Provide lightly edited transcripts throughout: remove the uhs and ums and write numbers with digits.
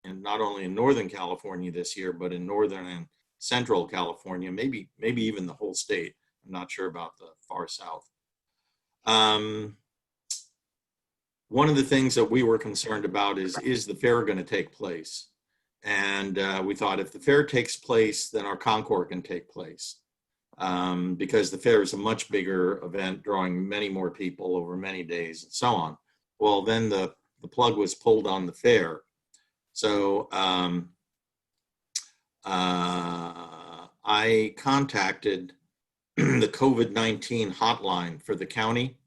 and not only in Northern California this year, but in Northern and Central California, maybe even the whole state. I'm not sure about the far south. One of the things that we were concerned about is the fair going to take place? And we thought if the fair takes place, then our concours can take place, because the fair is a much bigger event, drawing many more people over many days and so on. Well, then the plug was pulled on the fair. So I contacted the COVID-19 hotline for the county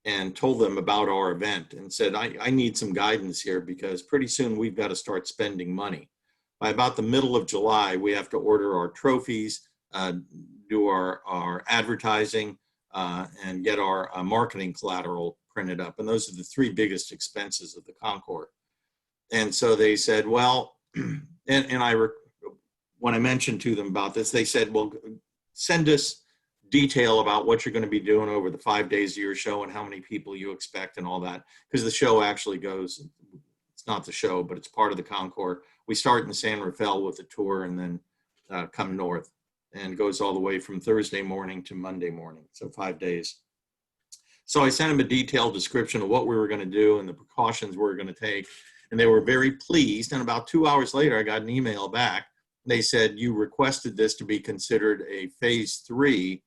and told them about our event and said, I need some guidance here, because pretty soon we've got to start spending money. By about the middle of July, we have to order our trophies, do our advertising, and get our marketing collateral printed up. And those are the three biggest expenses of the concours. And so they said, well, when I mentioned to them about this, they said, well, send us detail about what you're going to be doing over the 5 days of your show and how many people you expect and all that. Because the show actually goes, it's not the show, but it's part of the concours. We start in San Rafael with a tour and then come north, and goes all the way from Thursday morning to Monday morning. So 5 days. So I sent them a detailed description of what we were going to do and the precautions we were going to take. And they were very pleased. And about 2 hours later, I got an email back. They said, you requested this to be considered a phase 3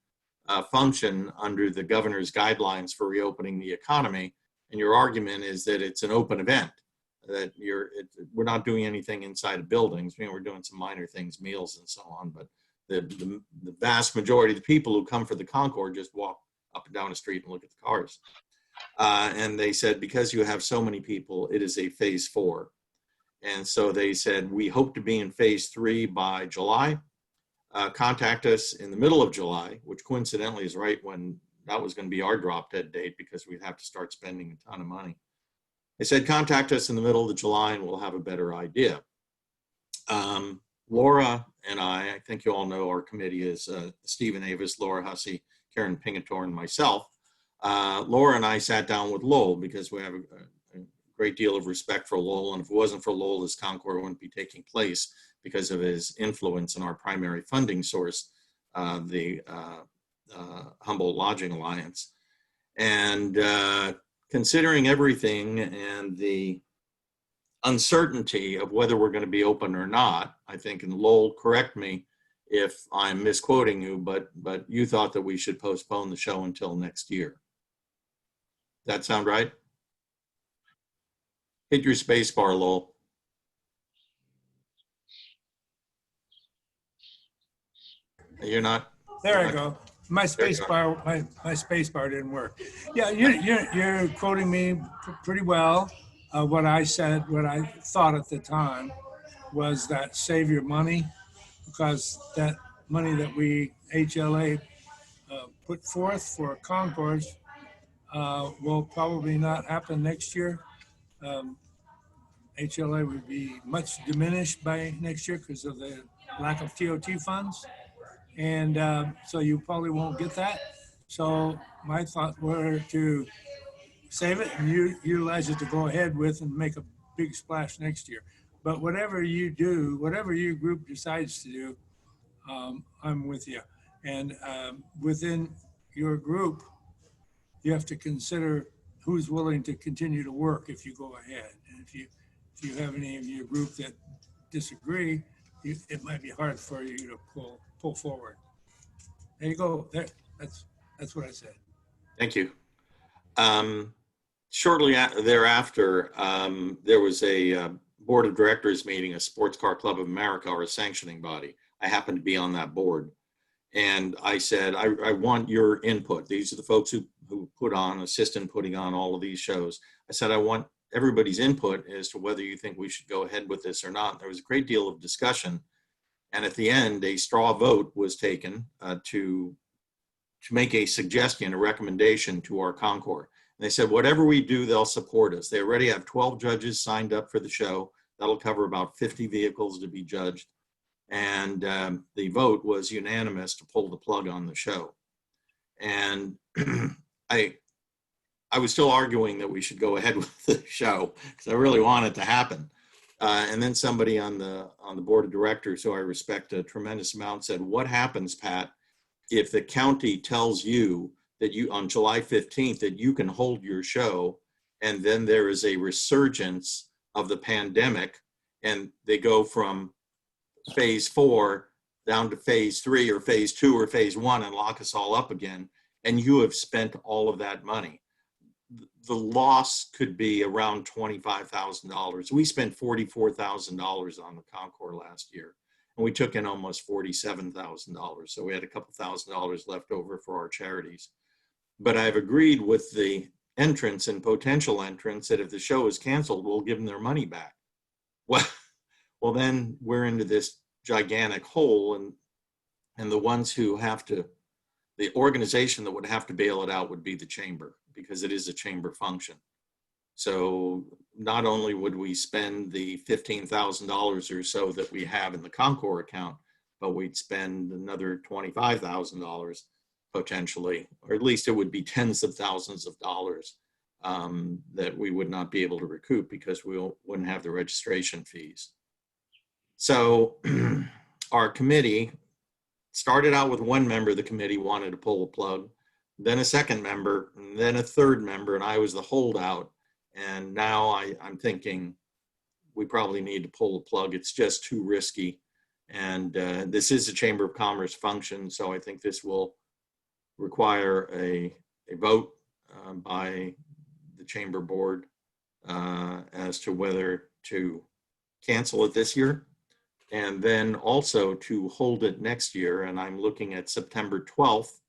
function under the governor's guidelines for reopening the economy. And your argument is that it's an open event, that we're not doing anything inside of buildings. You know, we're doing some minor things, meals and so on, but the vast majority of the people who come for the concours just walk up and down the street and look at the cars. And they said, because you have so many people, it is a phase 4. And so they said, we hope to be in phase 3 by July. Contact us in the middle of July, which coincidentally is right when that was going to be our drop dead date, because we'd have to start spending a ton of money. They said, contact us in the middle of July and we'll have a better idea. Laura and I think you all know our committee is Stephen Avis, Laura Hussey, Karen Pingator, and myself. Laura and I sat down with Lowell, because we have a great deal of respect for Lowell. And if it wasn't for Lowell, this concours wouldn't be taking place, because of his influence in our primary funding source, the Humboldt Lodging Alliance. And considering everything and the uncertainty of whether we're going to be open or not, I think, and Lowell, correct me if I'm misquoting you, but you thought that we should postpone the show until next year. That sound right? Hit your space bar, Lowell. You're not. There I go. My space bar, my space bar didn't work. Yeah, you're quoting me pretty well. What I said, what I thought at the time, was that save your money, because that money that we HLA put forth for concours will probably not happen next year. HLA would be much diminished by next year because of the lack of TOT funds. And so you probably won't get that. So my thought were to save it and utilize it to go ahead with and make a big splash next year. But whatever you do, whatever your group decides to do, I'm with you. And within your group, you have to consider who's willing to continue to work if you go ahead. And if you have any of your group that disagree, it might be hard for you to pull forward. There you go. That's what I said. Thank you. Shortly thereafter, there was a board of directors meeting, a Sports Car Club of America, or a sanctioning body. I happened to be on that board. And I said, I want your input. These are the folks who assist in putting on all of these shows. I said, I want everybody's input as to whether you think we should go ahead with this or not. There was a great deal of discussion. And at the end, a straw vote was taken to make a suggestion, a recommendation to our concours. And they said, whatever we do, they'll support us. They already have 12 judges signed up for the show. That'll cover about 50 vehicles to be judged. And the vote was unanimous to pull the plug on the show. And I was still arguing that we should go ahead with the show because I really want it to happen. And then somebody on the board of directors, who I respect a tremendous amount, said, "What happens, Pat, if the county tells you that you on July 15th that you can hold your show, and then there is a resurgence of the pandemic, and they go from phase 4 down to phase 3 or phase 2 or phase 1 and lock us all up again, and you have spent all of that money?" The loss could be around $25,000. We spent $44,000 on the Concours last year, and we took in almost $47,000. So we had a couple $1,000s left over for our charities. But I've agreed with the entrants and potential entrants that if the show is canceled, we'll give them their money back. Well, then we're into this gigantic hole, and the ones who have to, the organization that would have to bail it out would be the chamber, because it is a chamber function. So not only would we spend the $15,000 or so that we have in the Concours account, but we'd spend another $25,000 potentially, or at least it would be tens of thousands of dollars that we would not be able to recoup because we wouldn't have the registration fees. So our committee started out with one member of the committee wanted to pull the plug, then a second member, and then a third member, and I was the holdout. And now I'm thinking we probably need to pull the plug. It's just too risky. And this is a Chamber of Commerce function, so I think this will require a vote by the Chamber Board as to whether to cancel it this year and then also to hold it next year. And I'm looking at September 12th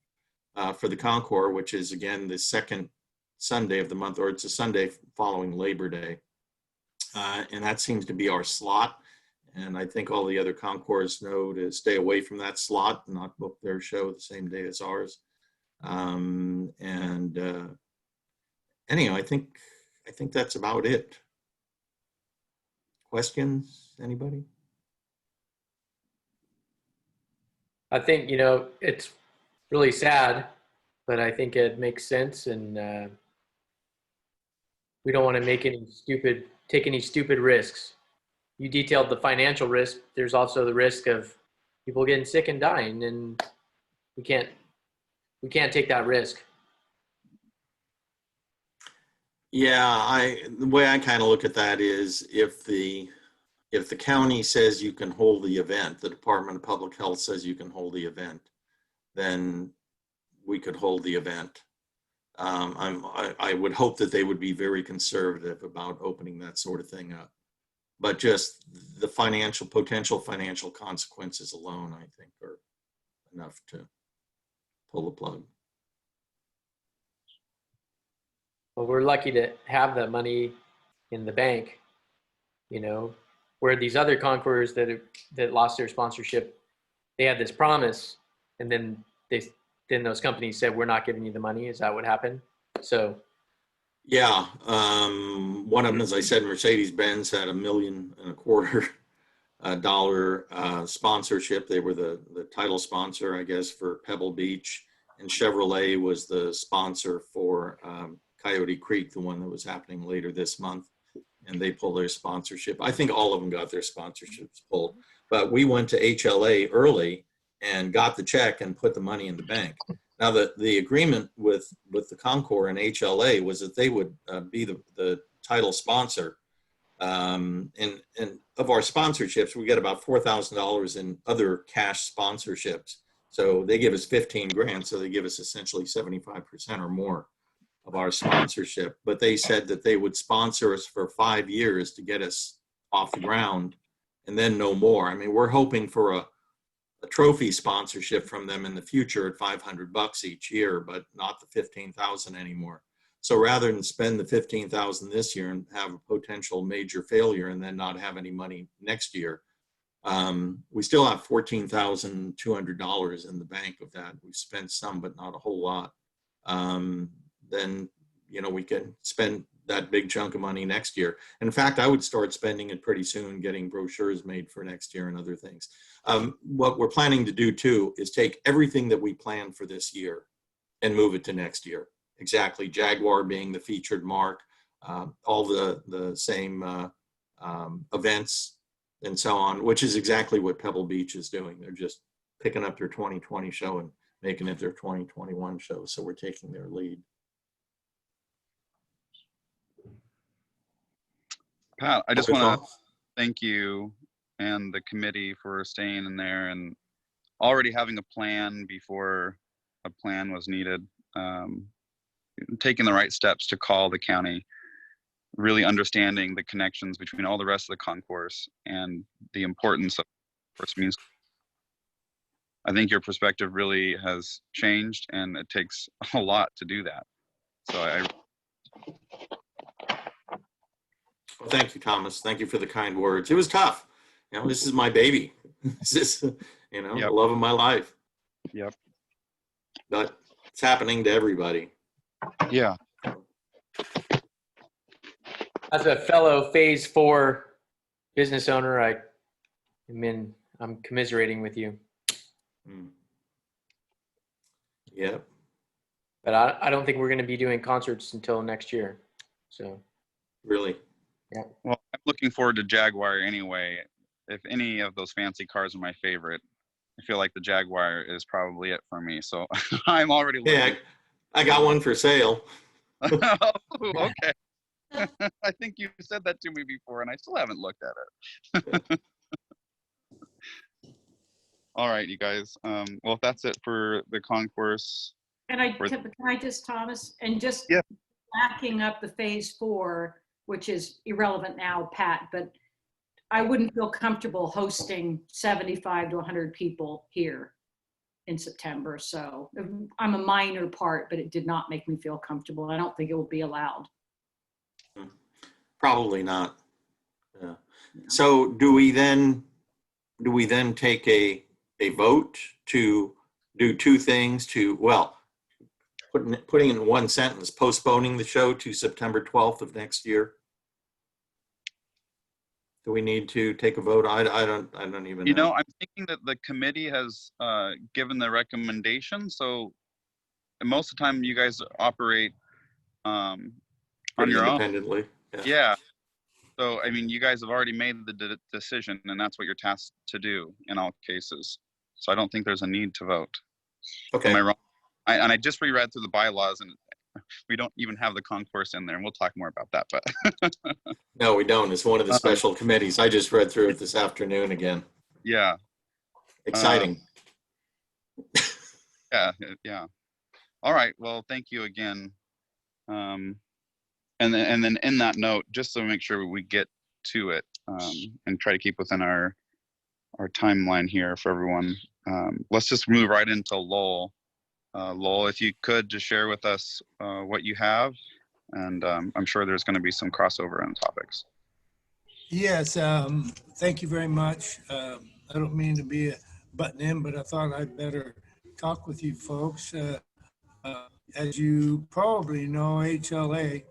for the Concours, which is again the second Sunday of the month, or it's a Sunday following Labor Day. And that seems to be our slot. And I think all the other Concours know to stay away from that slot and not book their show the same day as ours. Anyhow, I think that's about it. Questions, anybody? I think, it's really sad, but I think it makes sense, and we don't want to take any stupid risks. You detailed the financial risk. There's also the risk of people getting sick and dying, and we can't take that risk. Yeah, the way I kind of look at that is if the county says you can hold the event, the Department of Public Health says you can hold the event, then we could hold the event. I would hope that they would be very conservative about opening that sort of thing up. But just the potential financial consequences alone, I think, are enough to pull the plug. Well, we're lucky to have that money in the bank, where these other Concours that lost their sponsorship, they had this promise, and then those companies said, "We're not giving you the money." Is that what happened? So. Yeah, one of them, as I said, Mercedes-Benz had $1.25 million sponsorship. They were the title sponsor, I guess, for Pebble Beach, and Chevrolet was the sponsor for Coyote Creek, the one that was happening later this month, and they pulled their sponsorship. I think all of them got their sponsorships pulled, but we went to HLA early and got the check and put the money in the bank. Now, the agreement with the Concours and HLA was that they would be the title sponsor. And of our sponsorships, we get about $4,000 in other cash sponsorships. So they give us 15 grand. So they give us essentially 75% or more of our sponsorship. But they said that they would sponsor us for 5 years to get us off the ground and then no more. I mean, we're hoping for a trophy sponsorship from them in the future at $500 each year, but not the 15,000 anymore. So rather than spend the 15,000 this year and have a potential major failure and then not have any money next year, we still have $14,200 in the bank of that. We've spent some, but not a whole lot. Then, we can spend that big chunk of money next year. In fact, I would start spending it pretty soon, getting brochures made for next year and other things. What we're planning to do too is take everything that we planned for this year and move it to next year. Exactly, Jaguar being the featured mark, all the same events and so on, which is exactly what Pebble Beach is doing. They're just picking up their 2020 show and making it their 2021 show. So we're taking their lead. Pat, I just Other want to thoughts? thank you and the committee for staying in there and already having a plan before a plan was needed, taking the right steps to call the county, really understanding the connections between all the rest of the concourse and the importance of concourse means. I think your perspective really has changed, and it takes a lot to do that. So Well, thank you, Thomas. Thank you for the kind words. It was tough. You know, this is my baby. This is, you know, Yep. the love of my life. Yep. But it's happening to everybody. Yeah. As a fellow Phase 4 business owner, I'm commiserating with you. Mm. Yep. But I don't think we're going to be doing concerts until next year. So, Really. yeah. Well, I'm looking forward to Jaguar anyway. If any of those fancy cars are my favorite, I feel like the Jaguar is probably it for me. So I'm already looking. Yeah, I got one for sale. Oh, okay. I think you said that to me before, and I still haven't looked at it. All right, you guys. Well, if that's it for the concourse. And can I just, Thomas, and just Yeah. backing up the Phase 4, which is irrelevant now, Pat, but I wouldn't feel comfortable hosting 75 to 100 people here in September. So I'm a minor part, but it did not make me feel comfortable. I don't think it will be allowed. Probably not. Yeah. So do we then take a vote to do two things putting in one sentence, postponing the show to September 12th of next year? Do we need to take a vote? I don't even know. I'm thinking that the committee has given the recommendation. So most of the time you guys operate on Pretty your own. independently. Yeah. So, I mean, you guys have already made the decision, and that's what you're tasked to do in all cases. So I don't think there's a need to vote. Okay. Am I wrong? I just reread through the bylaws, and we don't even have the concourse in there, and we'll talk more about that. But No, we don't. It's one of the special committees. I just read through it this afternoon again. yeah. Exciting. Yeah. All right. Well, thank you again. And then in that note, just to make sure we get to it and try to keep within our timeline here for everyone, let's just move right into Lowell. Lowell, if you could just share with us what you have, and I'm sure there's going to be some crossover in topics. Yes, thank you very much. I don't mean to be a button in, but I thought I'd better talk with you folks. As you probably know, HLA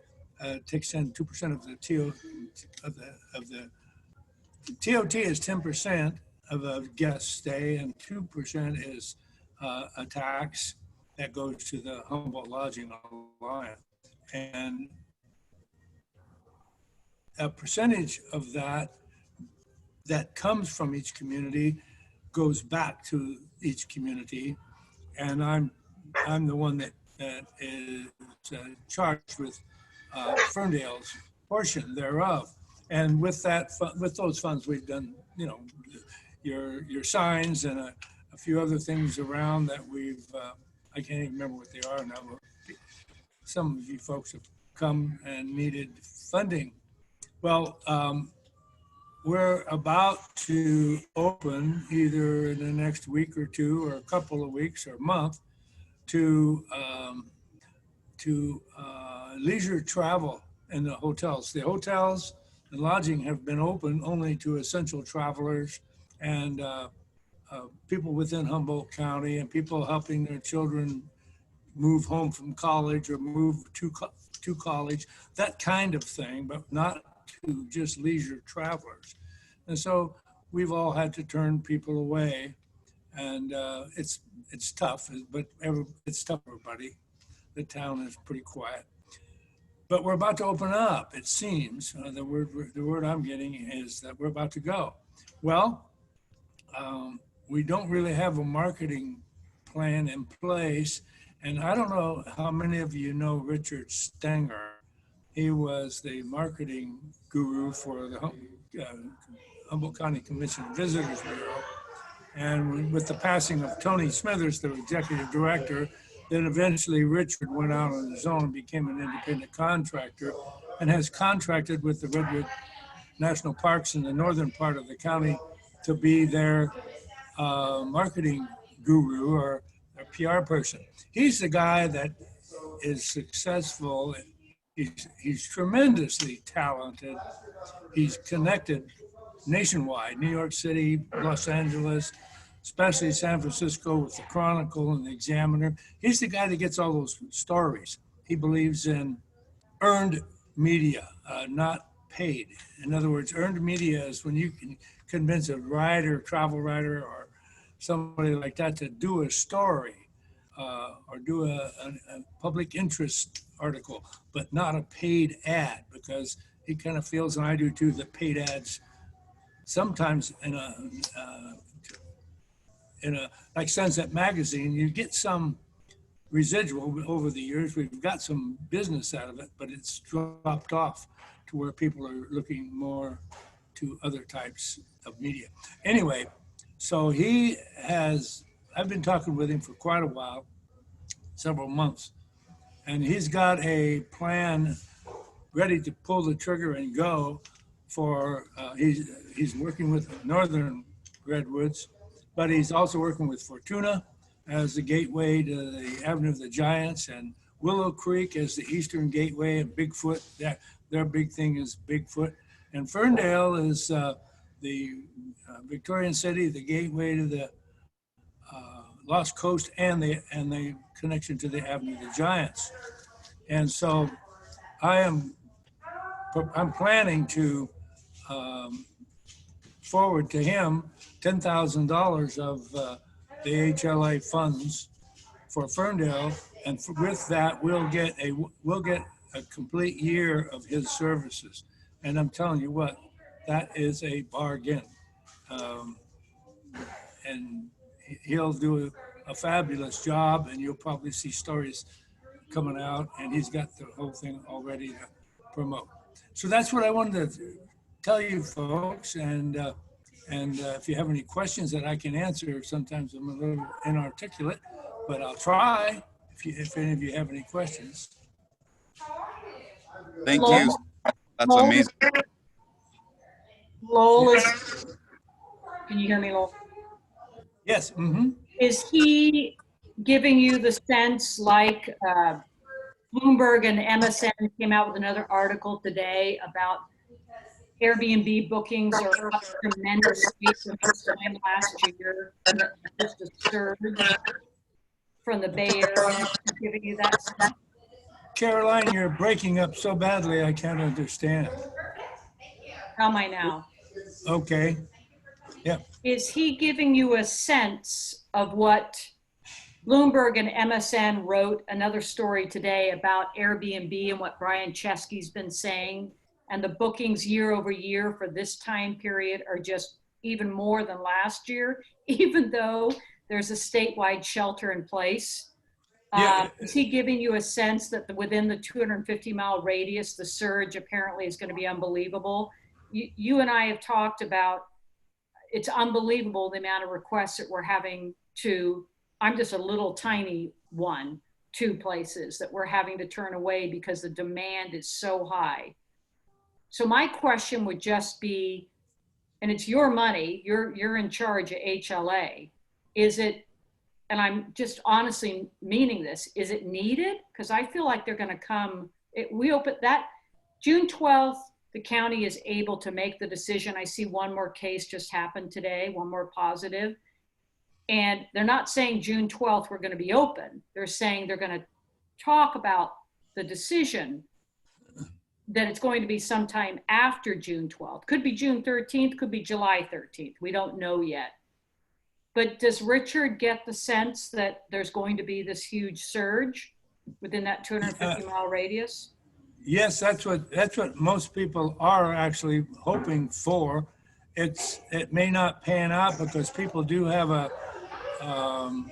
takes in 2% of the TOT is 10% of a guest stay, and 2% is a tax that goes to the Humboldt Lodging Alliance. And a percentage of that comes from each community goes back to each community, and I'm the one that is charged with Ferndale's portion thereof. And with those funds, we've done, your signs and a few other things around that we've. I can't even remember what they are now. But some of you folks have come and needed funding. Well, we're about to open either in the next week or two, or a couple of weeks or a month, to leisure travel in the hotels. The hotels and lodging have been open only to essential travelers and people within Humboldt County, and people helping their children move home from college or move to college, that kind of thing, but not to just leisure travelers. And so we've all had to turn people away, and it's tough, but it's tough for everybody. The town is pretty quiet. but we're about to open up, it seems. The word I'm getting is that we're about to go. Well, we don't really have a marketing plan in place. And I don't know how many of you know Richard Stenger. He was the marketing guru for the Humboldt County Commission Visitors Bureau. And with the passing of Tony Smithers, the executive director, then eventually Richard went out on his own and became an independent contractor and has contracted with the Redwood National Parks in the northern part of the county to be their marketing guru or a PR person. He's the guy that is successful. He's tremendously talented. He's connected nationwide, New York City, Los Angeles, especially San Francisco with the Chronicle and the Examiner. He's the guy that gets all those stories. He believes in earned media, not paid. In other words, earned media is when you can convince a writer, travel writer, or somebody like that to do a story or do a public interest article, but not a paid ad, because he kind of feels, and I do too, that paid ads sometimes in a like Sunset Magazine, you get some residual over the years. We've got some business out of it, but it's dropped off to where people are looking more to other types of media. Anyway, so I've been talking with him for quite a while, several months, and he's got a plan ready to pull the trigger and go for, he's working with Northern Redwoods, but he's also working with Fortuna as the gateway to the Avenue of the Giants, and Willow Creek as the eastern gateway, and Bigfoot, their big thing is Bigfoot. And Ferndale is the Victorian city, the gateway to the Lost Coast and the connection to the Avenue of the Giants. And so I'm planning to forward to him $10,000 of the HLA funds for Ferndale, and with that we'll get a complete year of his services. And I'm telling you what, that is a bargain. And he'll do a fabulous job, and you'll probably see stories coming out, and he's got the whole thing already to promote. So that's what I wanted to tell you folks, and if you have any questions that I can answer, sometimes I'm a little inarticulate, but I'll try if any of you have any questions. Thank you. That's amazing. Lowell can you hear me, Lowell? Yes. Mm-hmm. Is he giving you the sense, like Bloomberg and MSN came out with another article today about Airbnb bookings are up tremendously from this time last year, just a surge from the Bay Area, giving you that sense? Caroline, you're breaking up so badly I can't understand. How am I now? Okay. Yeah. Is he giving you a sense of what Bloomberg and MSN wrote another story today about Airbnb and what Brian Chesky's been saying, and the bookings year over year for this time period are just even more than last year, even though there's a statewide shelter in place? Yeah. Is he giving you a sense that within the 250-mile radius, the surge apparently is going to be unbelievable? You and I have talked about, it's unbelievable the amount of requests that we're having to, I'm just a little tiny one, 2 places that we're having to turn away because the demand is so high. So my question would just be, and it's your money, you're in charge of HLA, is it, and I'm just honestly meaning this, is it needed? Because I feel like they're going to come, we open that June 12th, the county is able to make the decision. I see one more case just happened today, one more positive. And they're not saying June 12th we're going to be open. They're saying they're going to talk about the decision that it's going to be sometime after June 12th. Could be June 13th, could be July 13th. We don't know yet. But does Richard get the sense that there's going to be this huge surge within that 250-mile radius? Yes, that's what most people are actually hoping for. It may not pan out because people do have um,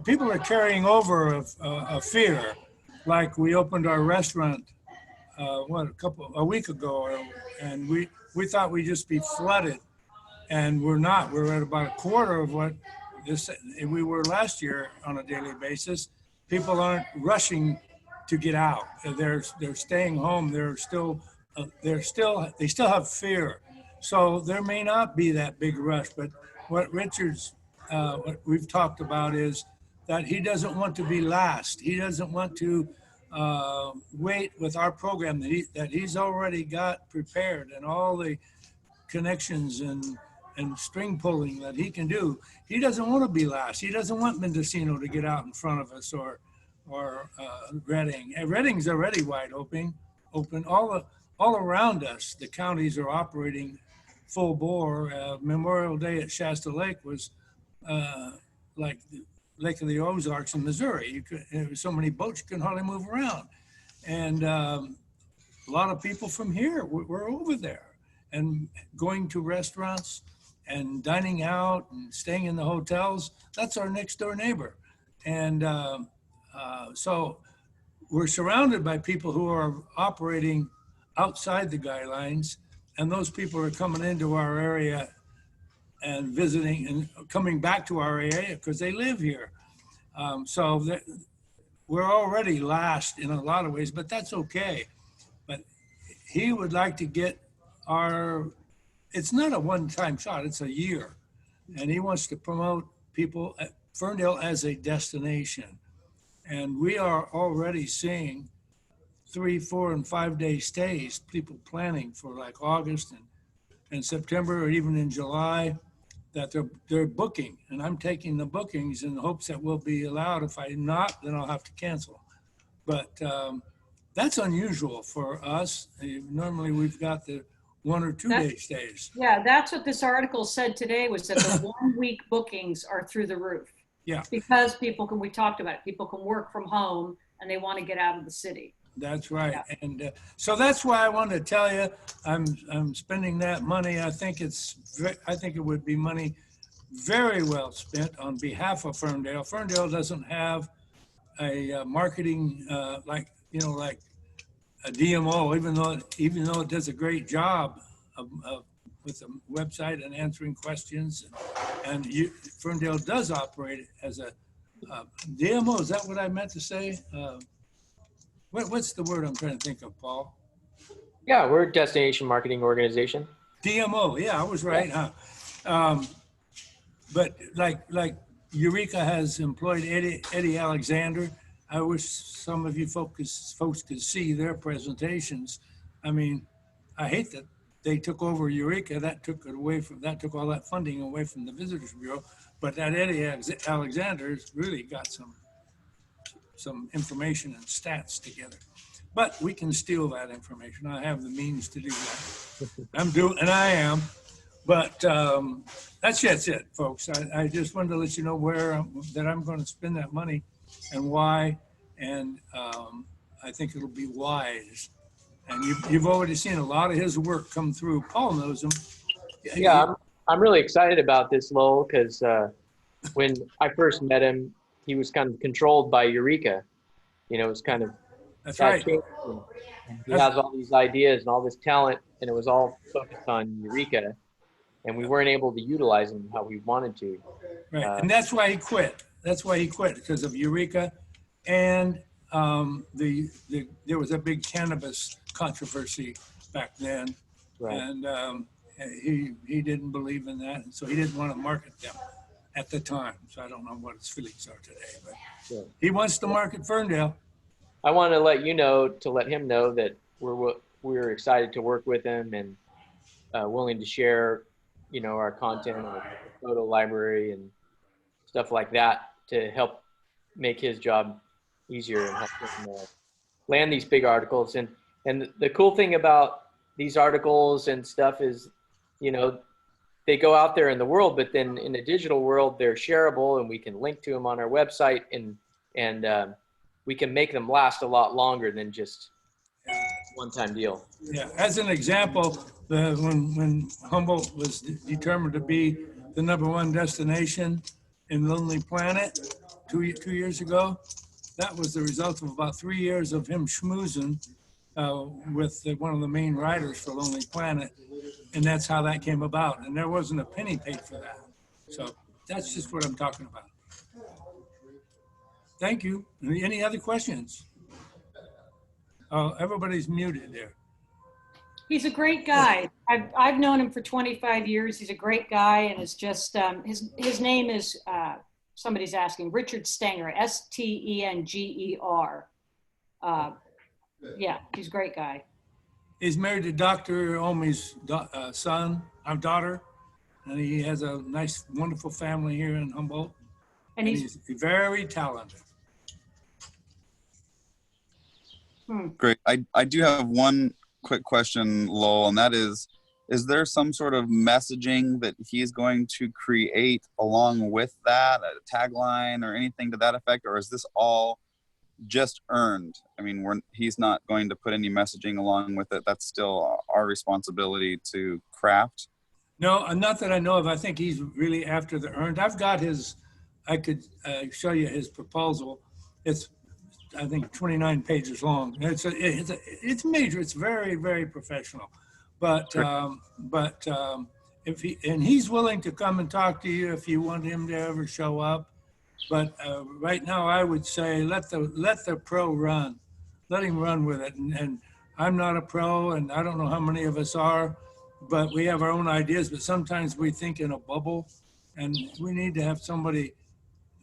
people are carrying over a fear. Like we opened our restaurant, a week ago, and we thought we'd just be flooded, and we're not. We're at about a quarter of what this we were last year on a daily basis. People aren't rushing to get out. They're staying home. They still have fear. So there may not be that big rush. But what we've talked about is that he doesn't want to be last. He doesn't want to wait with our program that he's already got prepared, and all the connections and string pulling that he can do. He doesn't want to be last. He doesn't want Mendocino to get out in front of us, or Reading. And Reading's already wide open. All around us, the counties are operating full bore. Memorial Day at Shasta Lake was like the Lake of the Ozarks in Missouri. There were so many boats you couldn't hardly move around, and a lot of people from here were over there and going to restaurants and dining out and staying in the hotels. That's our next door neighbor. And so we're surrounded by people who are operating outside the guidelines, and those people are coming into our area and visiting and coming back to our area because they live here. We're already last in a lot of ways, but that's okay. But he would like to get it's not a one-time shot, it's a year. And he wants to promote people at Ferndale as a destination. And we are already seeing 3, 4, and 5 day stays, people planning for like August and September, or even in July, that they're booking. And I'm taking the bookings in the hopes that we'll be allowed. If I'm not, then I'll have to cancel. But that's unusual for us. Normally we've got the 1 or 2 day stays. Yeah, that's what this article said today, was that the 1 week bookings are through the roof. Yeah. Because we talked about it, people can work from home and they want to get out of the city. That's right. Yeah. And so that's why I wanted to tell you, I'm spending that money. I think it would be money very well spent on behalf of Ferndale. Ferndale doesn't have a marketing like a DMO, even though it does a great job with the website and answering questions, and Ferndale does operate as a DMO. Is that what I meant to say? What's the word I'm trying to think of, Paul? Yeah, we're a destination marketing organization. DMO. Yeah, I was right, huh? But like Eureka has employed Eddie Alexander. I wish some of you folks could see their presentations. I mean, I hate that they took over Eureka. That took all that funding away from the Visitors Bureau. But that Eddie Alexander's really got some information and stats together. But we can steal that information. I have the means to do that. And I am. But that's it, folks. I just wanted to let you know that I'm going to spend that money and why. And I think it'll be wise. And you've already seen a lot of his work come through. Paul knows him. Yeah, I'm really excited about this, Lowell, because when I first met him, he was kind of controlled by Eureka. It was kind of, That's right. He has all these ideas and all this talent, and it was all focused on Eureka, and we weren't able to utilize him how we wanted to. Right, and that's why he quit. Because of Eureka, and there was a big cannabis controversy back then, Right. and he didn't believe in that, and so he didn't want to market them at the time. So I don't know what his feelings are today, but Sure. he wants to market Ferndale. I want to let him know that we're excited to work with him and willing to share, our content, our photo library and stuff like that to help make his job easier and help him land these big articles. And the cool thing about these articles and stuff is, they go out there in the world, but then in the digital world, they're shareable and we can link to them on our website and we can make them last a lot longer than just one-time deal. Yeah, as an example, when Humboldt was determined to be the #1 destination in Lonely Planet 2 years ago, that was the result of about 3 years of him schmoozing with one of the main writers for Lonely Planet. And that's how that came about. And there wasn't a penny paid for that. So that's just what I'm talking about. Thank you. Any other questions? Oh, everybody's muted there. He's a great guy. I've known him for 25 years. He's a great guy, and it's just his name is somebody's asking, Richard Stenger, Stenger. Yeah, he's a great guy. He's married to Dr. Omi's daughter, and he has a nice, wonderful family here in Humboldt. And And he's he's very talented. Great. I do have one quick question, Lowell, and that is there some sort of messaging that he's going to create along with that, a tagline or anything to that effect, or is this all just earned? I mean, he's not going to put any messaging along with it. That's still our responsibility to craft. No, not that I know of. I think he's really after the earned. I've got I could show you his proposal. It's, I think, 29 pages long. It's major. It's very, very professional. But he's willing to come and talk to you if you want him to ever show up. But right now, I would say let the pro run, let him run with it. And I'm not a pro, and I don't know how many of us are, but we have our own ideas. But sometimes we think in a bubble, and we need to have somebody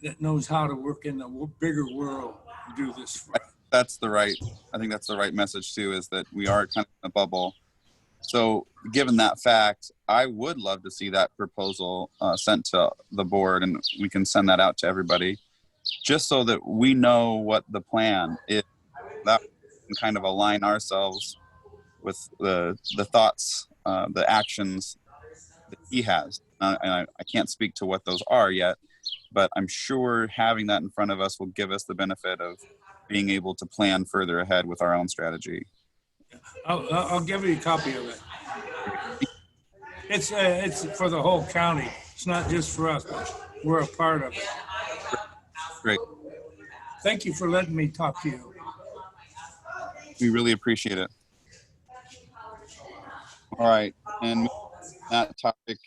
that knows how to work in the bigger world to do this for us. I think that's the right message too, is that we are kind of in a bubble. So given that fact, I would love to see that proposal sent to the board, and we can send that out to everybody just so that we know what the plan is. That we can kind of align ourselves with the thoughts, the actions that he has. And I can't speak to what those are yet, but I'm sure having that in front of us will give us the benefit of being able to plan further ahead with our own strategy. I'll give you a copy of it. It's for the whole county. It's not just for us, but we're a part of it. Great. Thank you for letting me talk to you. We really appreciate it. All right. And that topic,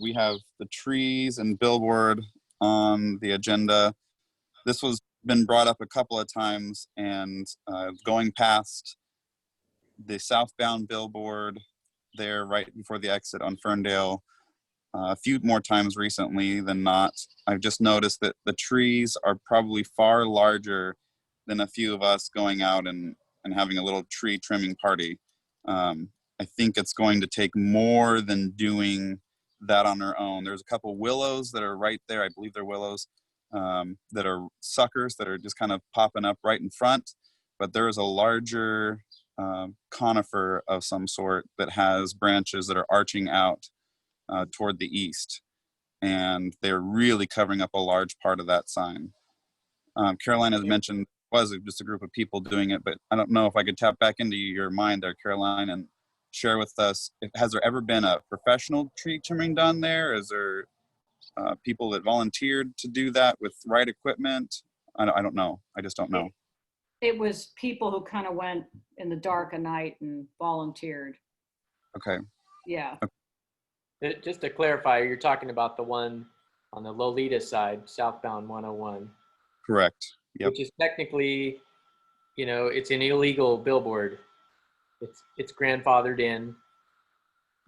we have the trees and billboard on the agenda. This was been brought up a couple of times, and going past the southbound billboard there right before the exit on Ferndale a few more times recently than not, I've just noticed that the trees are probably far larger than a few of us going out and having a little tree trimming party. I think it's going to take more than doing that on our own. There's a couple willows that are right there. I believe they're willows that are suckers that are just kind of popping up right in front. But there is a larger conifer of some sort that has branches that are arching out toward the east. And they're really covering up a large part of that sign. Caroline has mentioned was just a group of people doing it, but I don't know if I could tap back into your mind there, Caroline, and share with us, has there ever been a professional tree trimming done there? Is there people that volunteered to do that with right equipment? I don't know. I just don't know. It was people who kind of went in the dark of night and volunteered. Okay. Yeah. Just to clarify, you're talking about the one on the Lolita side, southbound 101. Correct. Yep. Which is technically, it's an illegal billboard. It's grandfathered in.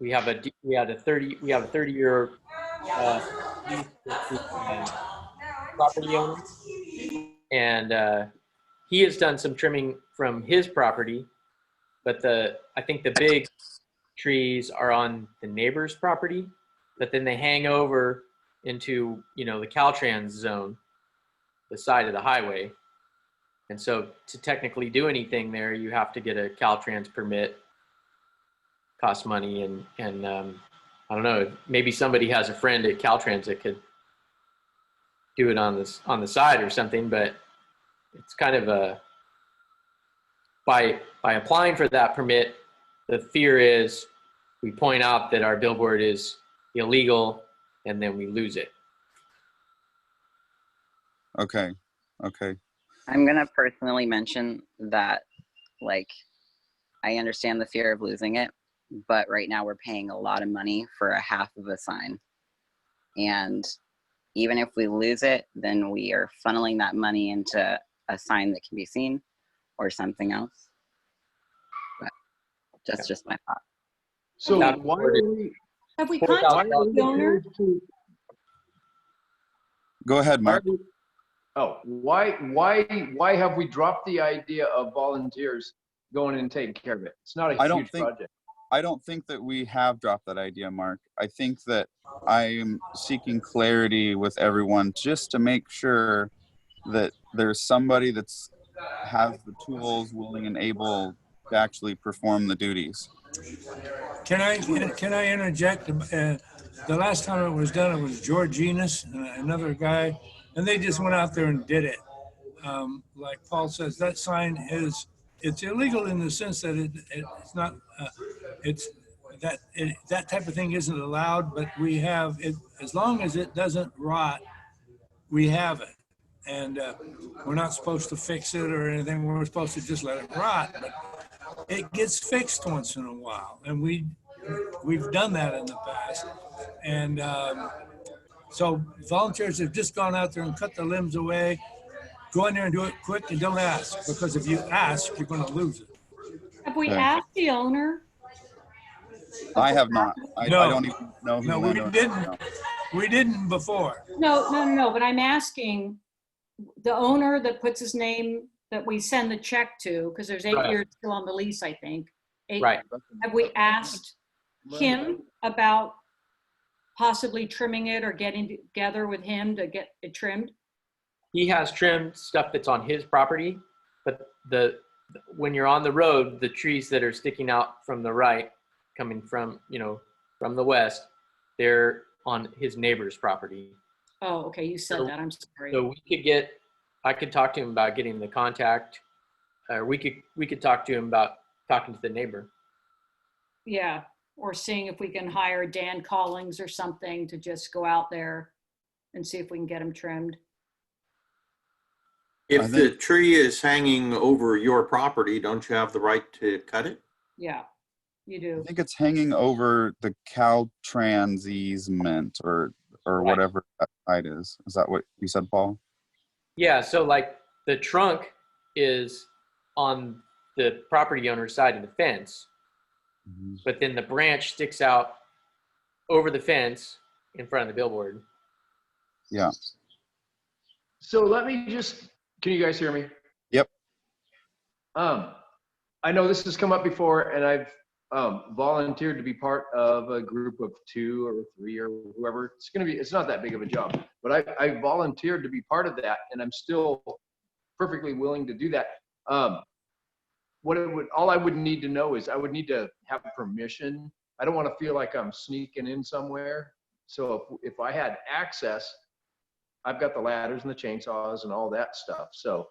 We have a 30-year property owner, and he has done some trimming from his property, but I think the big trees are on the neighbor's property, but then they hang over into the Caltrans zone, the side of the highway. And so to technically do anything there, you have to get a Caltrans permit, costs money, and I don't know, maybe somebody has a friend at Caltrans that could do it on the side or something, but it's kind of by applying for that permit, the fear is we point out that our billboard is illegal and then we lose it. Okay. Okay. I'm going to personally mention that, like, I understand the fear of losing it, but right now we're paying a lot of money for a half of a sign. And even if we lose it, then we are funneling that money into a sign that can be seen or something else. But just my thought. So That why board are we? Have we $4,000. contacted the owner? Go ahead, Why, Mark. why have we dropped the idea of volunteers going and taking care of it? It's not a I don't huge think- project. I don't think that we have dropped that idea, Mark. I think that I am seeking clarity with everyone just to make sure that there's somebody that's has the tools, willing and able to actually perform the duties. Can I interject? The last time it was done, it was George Enos, another guy, and they just went out there and did it. Like Paul says, that sign it's illegal in the sense that it's not, that type of thing isn't allowed, but we have it, as long as it doesn't rot, we have it. And we're not supposed to fix it or anything. We're supposed to just let it rot, but it gets fixed once in a while. And we've done that in the past. And so volunteers have just gone out there and cut the limbs away. Go in there and do it quick and don't ask, because if you ask, you're going to lose it. Have we Okay. asked the owner? I have not. I No. don't even know who No, the we landowner is. didn't. No. We didn't before. No, but I'm asking the owner that puts his name, that we send the check to, because there's 8 Right. years still on the lease, I think. Right. Have we asked him about possibly trimming it or getting together with him to get it trimmed? He has trimmed stuff that's on his property, but when you're on the road, the trees that are sticking out from the right, coming from, from the west, they're on his neighbor's property. Oh, okay, you said So- that, I'm sorry. So I could talk to him about getting the contact, or we could talk to him about talking to the neighbor. Yeah, or seeing if we can hire Dan Collings or something to just go out there and see if we can get them trimmed. I If the tree is hanging over your property, don't you have the right to cut it? Yeah, you I do. think it's hanging over the Caltrans easement or Right. whatever that site is. Is that what you said, Paul? Yeah, so like the trunk is on the property owner's side of the fence, Mhm. but then the branch sticks out over the fence in front of the billboard. Yeah. So let me just, can you guys hear me? Yep. I know this has come up before, and I've volunteered to be part of a group of 2 or 3 or whoever. It's not that big of a job, but I volunteered to be part of that, and I'm still perfectly willing to do that. All I would need to know is I would need to have permission. I don't want to feel like I'm sneaking in somewhere. So if I had access, I've got the ladders and the chainsaws and all that stuff. So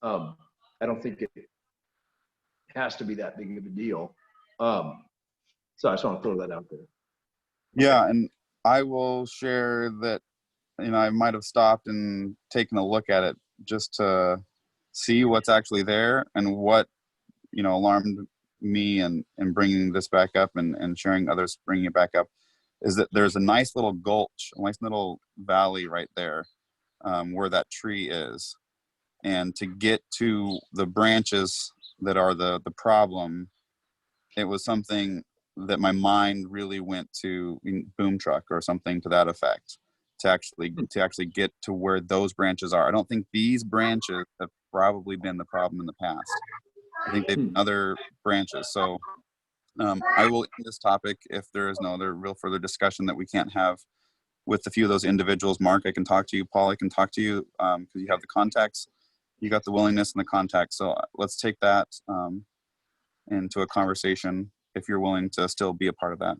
I don't think it has to be that big of a deal. So I just want to throw that out there. Yeah, and I will share that, I might have stopped and taken a look at it just to see what's actually there, and what, alarmed me and bringing this back up and sharing others bringing it back up is that there's a nice little gulch, a nice little valley right there where that tree is. And to get to the branches that are the problem, it was something that my mind really went to boom truck or something to that effect to actually get to where those branches are. I don't think these branches have probably been the problem in the past. I think they've been other branches. So I will end this topic if there is no other real further discussion that we can't have with a few of those individuals. Mark, I can talk to you. Paul, I can talk to you because you have the contacts. You got the willingness and the contacts. So let's take that into a conversation if you're willing to still be a part of that.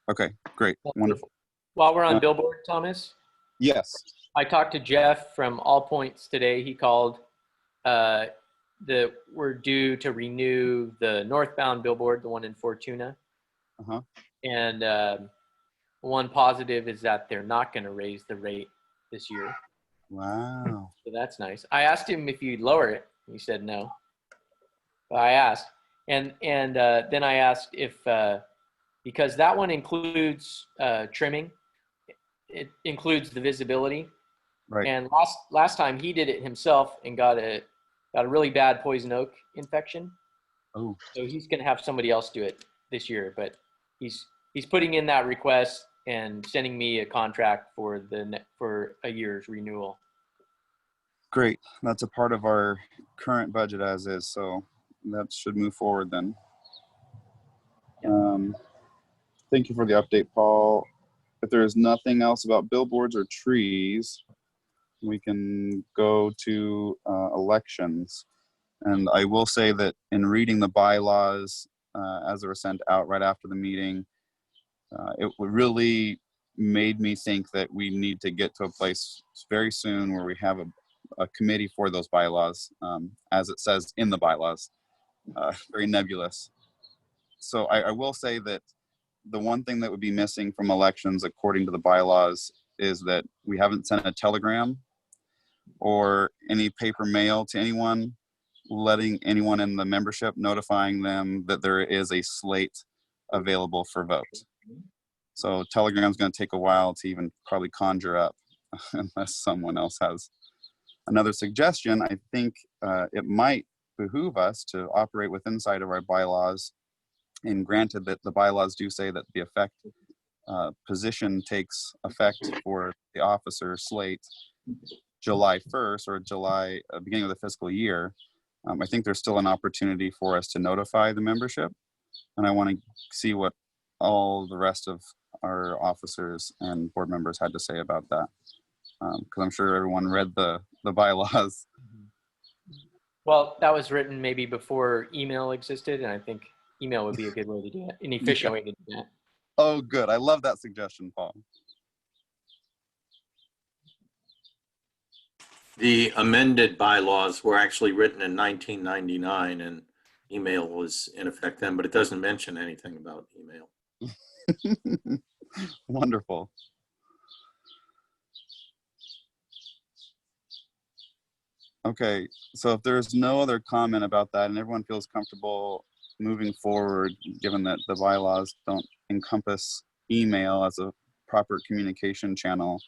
Okay, great. Wonderful. While we're on billboard, Thomas, Yes. I talked to Jeff from All Points today. He called. we're due to renew the northbound billboard, the one in Fortuna. Uh-huh. And one positive is that they're not going to raise the rate this year. Wow. So that's nice. I asked him if you'd lower it. He said no. But I asked. And then I asked if, because that one includes trimming, it includes the visibility. Right. And last time he did it himself and got a really bad poison oak infection. Oh. So he's going to have somebody else do it this year. But he's putting in that request and sending me a contract for a year's renewal. Great. That's a part of our current budget as is, so that should move forward then. Thank you for the update, Paul. If there is nothing else about billboards or trees, we can go to elections. And I will say that in reading the bylaws as they were sent out right after the meeting, it really made me think that we need to get to a place very soon where we have a committee for those bylaws, as it says in the bylaws. Very nebulous. So I will say that the one thing that would be missing from elections, according to the bylaws, is that we haven't sent a telegram or any paper mail to anyone, letting anyone in the membership, notifying them that there is a slate available for vote. So Telegram's going to take a while to even probably conjure up unless someone else has another suggestion. I think it might behoove us to operate with inside of our bylaws. And granted that the bylaws do say that the position takes effect for the officer slate July 1st or July, beginning of the fiscal year. I think there's still an opportunity for us to notify the membership. And I want to see what all the rest of our officers and board members had to say about that. Because I'm sure everyone read the bylaws. Well, that was written maybe before email existed, and I think email would be a good way to do it, an efficient way to do that. Oh, good. I love that suggestion, Paul. The amended bylaws were actually written in 1999 and email was in effect then, but it doesn't mention anything about email. Wonderful. Okay, so if there's no other comment about that and everyone feels comfortable moving forward, given that the bylaws don't encompass email as a proper communication channel,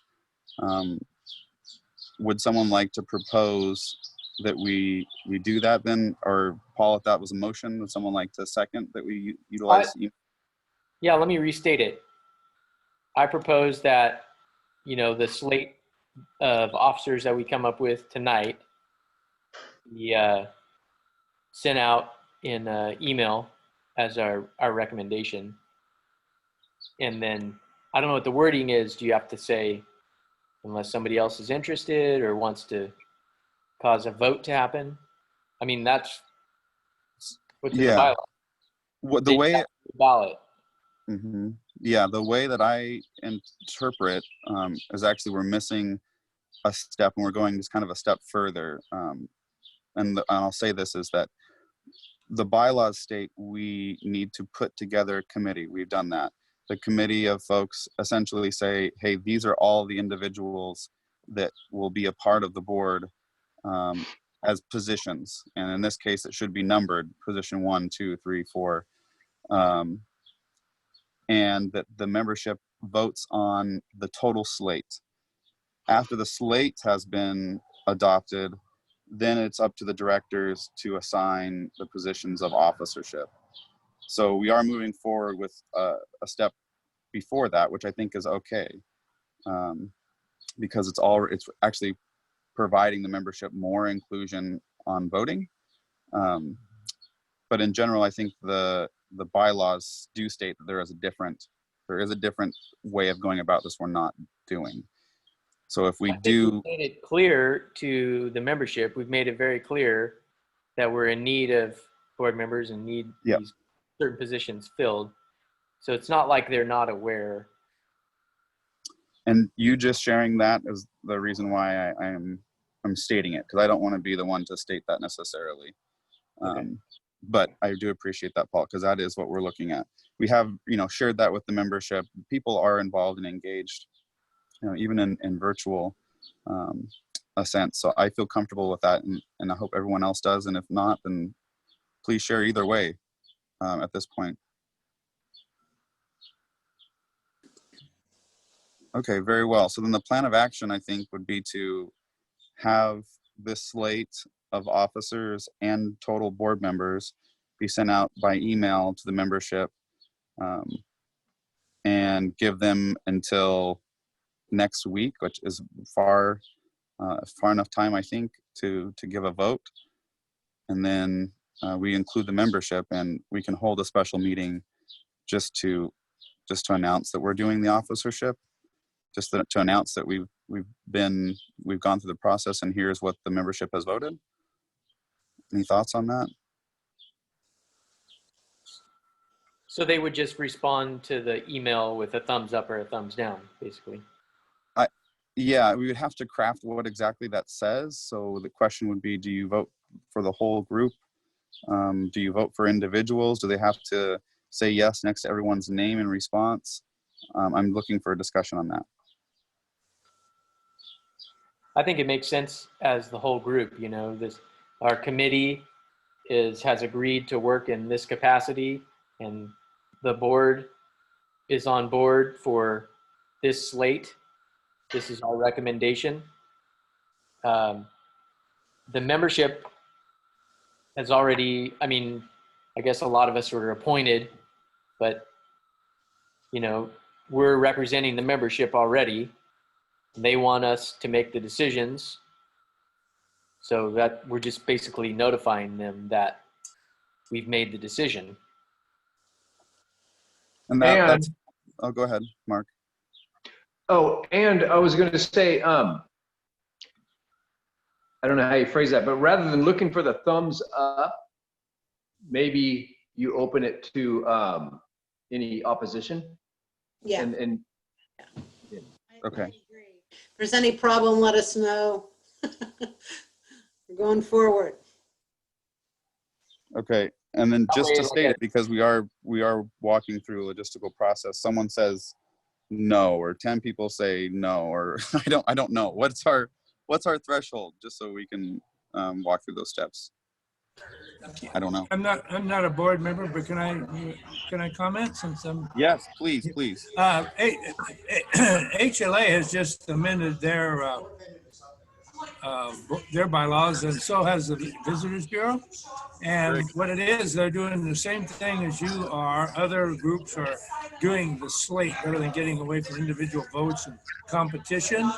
would someone like to propose that we do that then? Or Paul, if that was a motion, would someone like to second that we utilize? Yeah, let me restate it. I propose that, the slate of officers that we come up with tonight be sent out in email as our recommendation. And then, I don't know what the wording is. Do you have to say, unless somebody else is interested or wants to cause a vote to happen? I mean, that's what's in the bylaw. What the way ballot. Mm-hmm. Yeah, the way that I interpret is actually we're missing a step and we're going just kind of a step further. And I'll say this is that the bylaws state we need to put together a committee. We've done that. The committee of folks essentially say, hey, these are all the individuals that will be a part of the board as positions. And in this case, it should be numbered, position 1, 2, 3, 4. And that the membership votes on the total slate. After the slate has been adopted, then it's up to the directors to assign the positions of officership. So we are moving forward with a step before that, which I think is okay, because it's actually providing the membership more inclusion on voting. But in general, I think the bylaws do state that there is a different way of going about this we're not doing. So if we do, we've made it clear to the membership, we've made it very clear that we're in need of board members and need these certain positions filled. So it's not like they're not aware. And you just sharing that is the reason why I'm I'm stating it because I don't want to be the one to state that necessarily. Okay. But I do appreciate that, Paul, because that is what we're looking at. We have, shared that with the membership. People are involved and engaged, even in virtual a sense. So I feel comfortable with that, and I hope everyone else does. And if not, then please share either way at this point. Okay, very well. So then the plan of action, I think, would be to have this slate of officers and total board members be sent out by email to the membership, and give them until next week, which is far enough time, I think, to give a vote. And then we include the membership, and we can hold a special meeting just to announce that we're doing the officership, just to announce that we've gone through the process, and here's what the membership has voted. Any thoughts on that? So they would just respond to the email with a thumbs up or a thumbs down, basically. Yeah, we would have to craft what exactly that says. So the question would be, do you vote for the whole group? Do you vote for individuals? Do they have to say yes next to everyone's name in response? I'm looking for a discussion on that. I think it makes sense as the whole group. Our committee has agreed to work in this capacity, and the board is on board for this slate. This is our recommendation. The membership has already, I guess a lot of us were appointed, but we're representing the membership already. They want us to make the decisions, so that we're just basically notifying them that we've made the decision. And that's, oh, go ahead, Mark. Oh, and I was going to say, I don't know how you phrase that, but rather than looking for the thumbs up, maybe you open it to any opposition. Yeah. And Okay. If there's any problem, let us know. We're going forward. Okay. And then just to Okay, state it, because we are walking through a logistical process. Someone says no, or 10 people say no, or I don't know. What's our threshold, just so we can walk through those steps? I don't know. I'm not a board member, but can I comment since I'm? Yes, please. HLA has just amended their bylaws, and so has the Visitors Bureau. And Great. what it is, they're doing the same thing as you are. Other groups are doing the slate rather than getting away from individual votes and competition.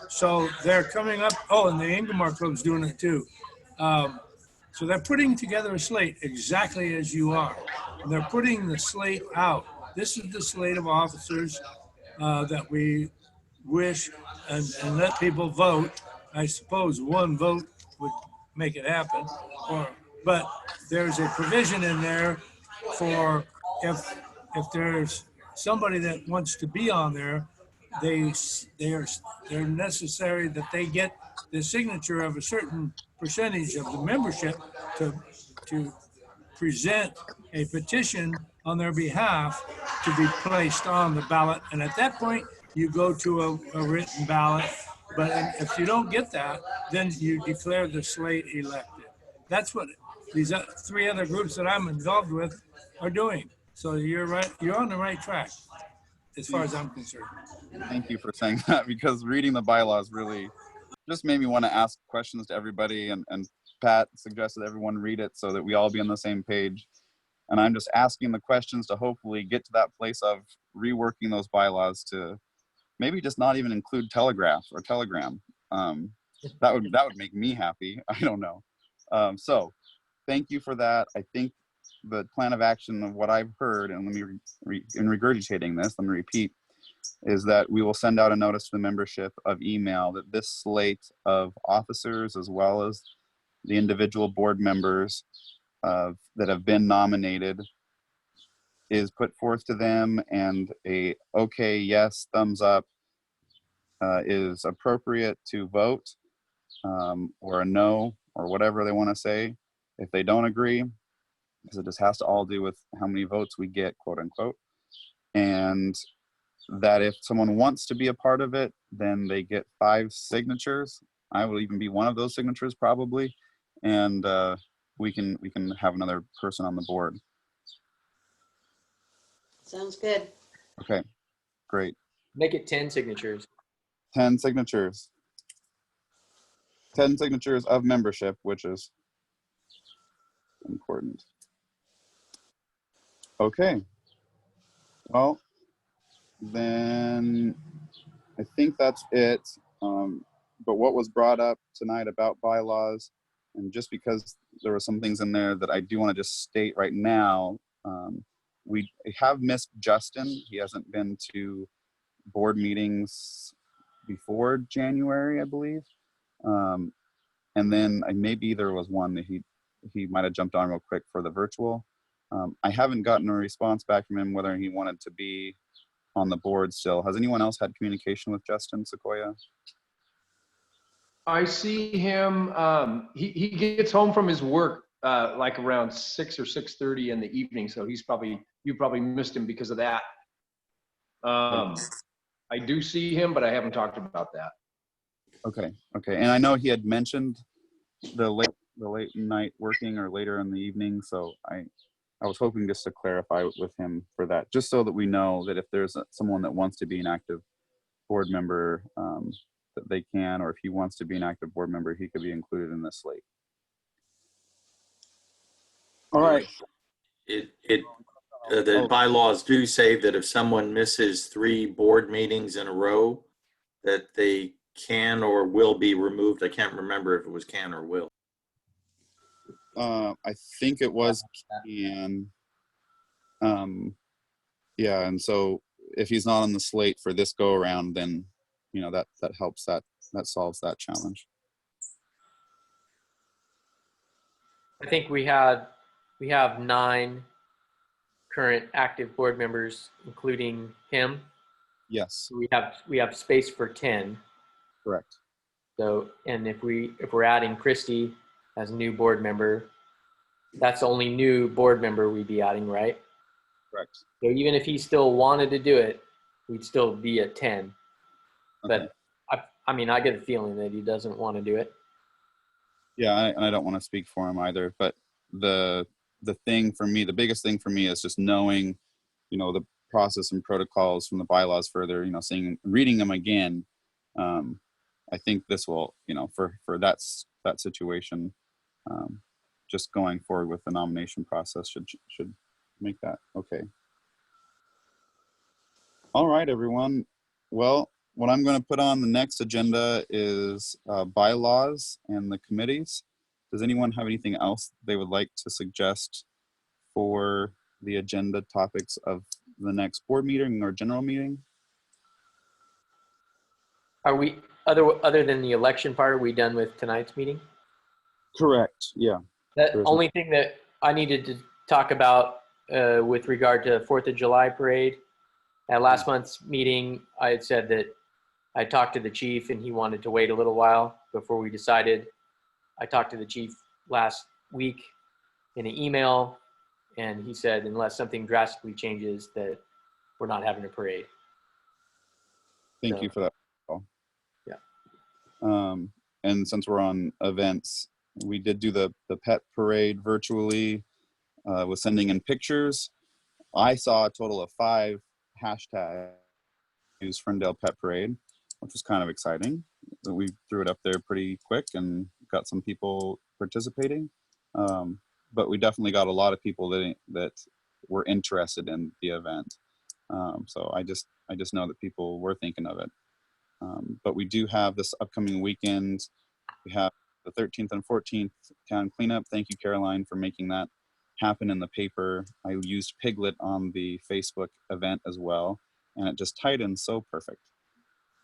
So they're coming up. Oh, and the Ingomar Club's doing it too. So they're putting together a slate exactly as you are. And they're putting the slate out. This is the slate of officers that we wish and let people vote. I suppose one vote would make it happen. But there's a provision in there for if there's somebody that wants to be on there, they're necessary that they get the signature of a certain percentage of the membership to present a petition on their behalf to be placed on the ballot. And at that point, you go to a written ballot. But if you don't get that, then you declare the slate elected. That's what these three other groups that I'm involved with are doing. So you're right. You're on the right track, as far as I'm concerned. Thank you for saying that, because reading the bylaws really just made me want to ask questions to everybody, and Pat suggested everyone read it so that we all be on the same page. And I'm just asking the questions to hopefully get to that place of reworking those bylaws to maybe just not even include telegraph or telegram. That would make me happy. I don't know. So thank you for that. I think the plan of action of what I've heard, and let me in regurgitating this, let me repeat, is that we will send out a notice to the membership of email that this slate of officers, as well as the individual board members that have been nominated, is put forth to them, and a okay, yes, thumbs up is appropriate to vote. or a no, or whatever they want to say. If they don't agree, because it just has to all do with how many votes we get, quote unquote. And that if someone wants to be a part of it, then they get 5 signatures. I will even be one of those signatures probably. And we can have another person on the board. Sounds good. Okay, great. Make it 10 signatures. 10 signatures. 10 signatures of membership, which is important. Okay. Well, then I think that's it. But what was brought up tonight about bylaws, and just because there were some things in there that I do want to just state right now, we have missed Justin. He hasn't been to board meetings before January, I believe. And then maybe there was one that he might have jumped on real quick for the virtual. I haven't gotten a response back from him whether he wanted to be on the board still. Has anyone else had communication with Justin Sequoia? I see him, he gets home from his work like around 6 or 6:30 in the evening. So you probably missed him because of that. I do see him, but I haven't talked about that. Okay. And I know he had mentioned the late night working or later in the evening. So I was hoping just to clarify with him for that, just so that we know that if there's someone that wants to be an active board member, that they can, or if he wants to be an active board member, he could be included in this slate. All right. The bylaws do say that if someone misses 3 board meetings in a row, that they can or will be removed. I can't remember if it was can or will. I think it was can. Yeah, and so if he's not on the slate for this go around, then that helps, that solves that challenge. I think we have 9 current active board members, including him. Yes, We have space for 10. correct. So, and if we're adding Christy as a new board member, that's the only new board member we'd be adding, right? Correct. So even if he still wanted to do it, we'd still be at 10. Okay. But I get a feeling that he doesn't want to do it. Yeah, and I don't want to speak for him either, but the thing for me, the biggest thing for me is just knowing, the process and protocols from the bylaws further, reading them again. I think this will, for that situation, just going forward with the nomination process should make that okay. All right, everyone. Well, what I'm going to put on the next agenda is bylaws and the committees. Does anyone have anything else they would like to suggest for the agenda topics of the next board meeting or general meeting? Are we, other than the election part, are we done with tonight's meeting? Correct. Yeah. The only thing that I needed to talk about with regard to 4th of July parade, at last month's meeting, I had said that I talked to the chief and he wanted to wait a little while before we decided. I talked to the chief last week in an email, and he said unless something drastically changes that we're not having a parade. Thank you for that. Yeah. And since we're on events, we did do the pet parade virtually with sending in pictures. I saw a total of 5 hashtags use Ferndale Pet Parade, which was kind of exciting. We threw it up there pretty quick and got some people participating. But we definitely got a lot of people that were interested in the event. So I just know that people were thinking of it. But we do have this upcoming weekend. We have the 13th and 14th town cleanup. Thank you, Caroline, for making that happen in the paper. I used Piglet on the Facebook event as well, and it just tied in so perfect.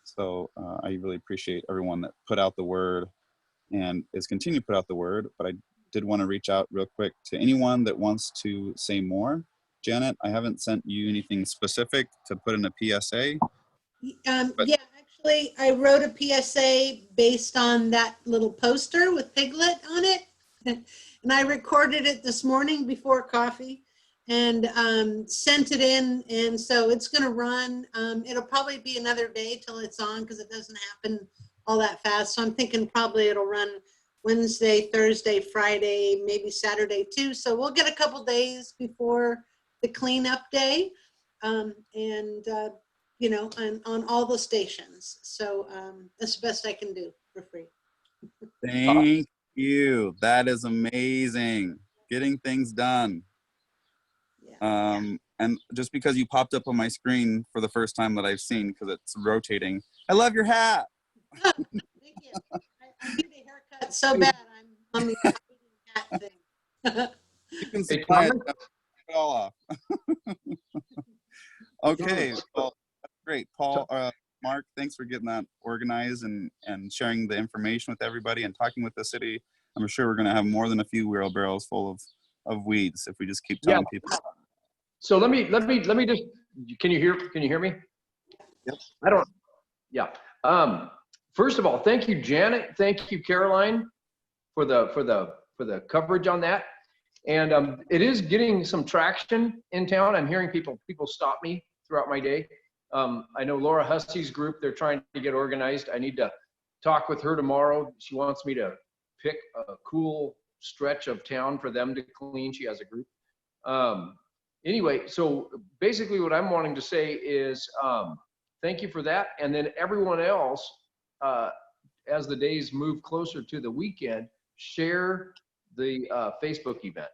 So I really appreciate everyone that put out the word and is continuing to put out the word, but I did want to reach out real quick to anyone that wants to say more. Janet, I haven't sent you anything specific to put in a PSA. Yeah, Actually, I wrote a PSA based on that little poster with Piglet on it. And I recorded it this morning before coffee and sent it in. And so it's going to run. It'll probably be another day till it's on because it doesn't happen all that fast. So I'm thinking probably it'll run Wednesday, Thursday, Friday, maybe Saturday too. So we'll get a couple days before the cleanup day. You know, on all the stations. So that's the best I can do for free. Thank you. That is amazing. Getting things done. Yeah. And just because you popped up on my screen for the first time that I've seen, because it's rotating. I love your hat. Thank you. I need a haircut so bad. I'm on the hat thing. You can Hey, supply it, Thomas? take it all off. Okay, well, that's great. Paul, Mark, thanks for getting that organized and sharing the information with everybody and talking with the city. I'm sure we're going to have more than a few wheelbarrows full of weeds if we just keep telling people. So let me just, can you hear me? Yep. Yeah. First of all, thank you, Janet. Thank you, Caroline, for the coverage on that. And it is getting some traction in town. I'm hearing people stop me throughout my day. I know Laura Hussey's group, they're trying to get organized. I need to talk with her tomorrow. She wants me to pick a cool stretch of town for them to clean. She has a group. Anyway, so basically what I'm wanting to say is thank you for that. And then everyone else, as the days move closer to the weekend, share the Facebook event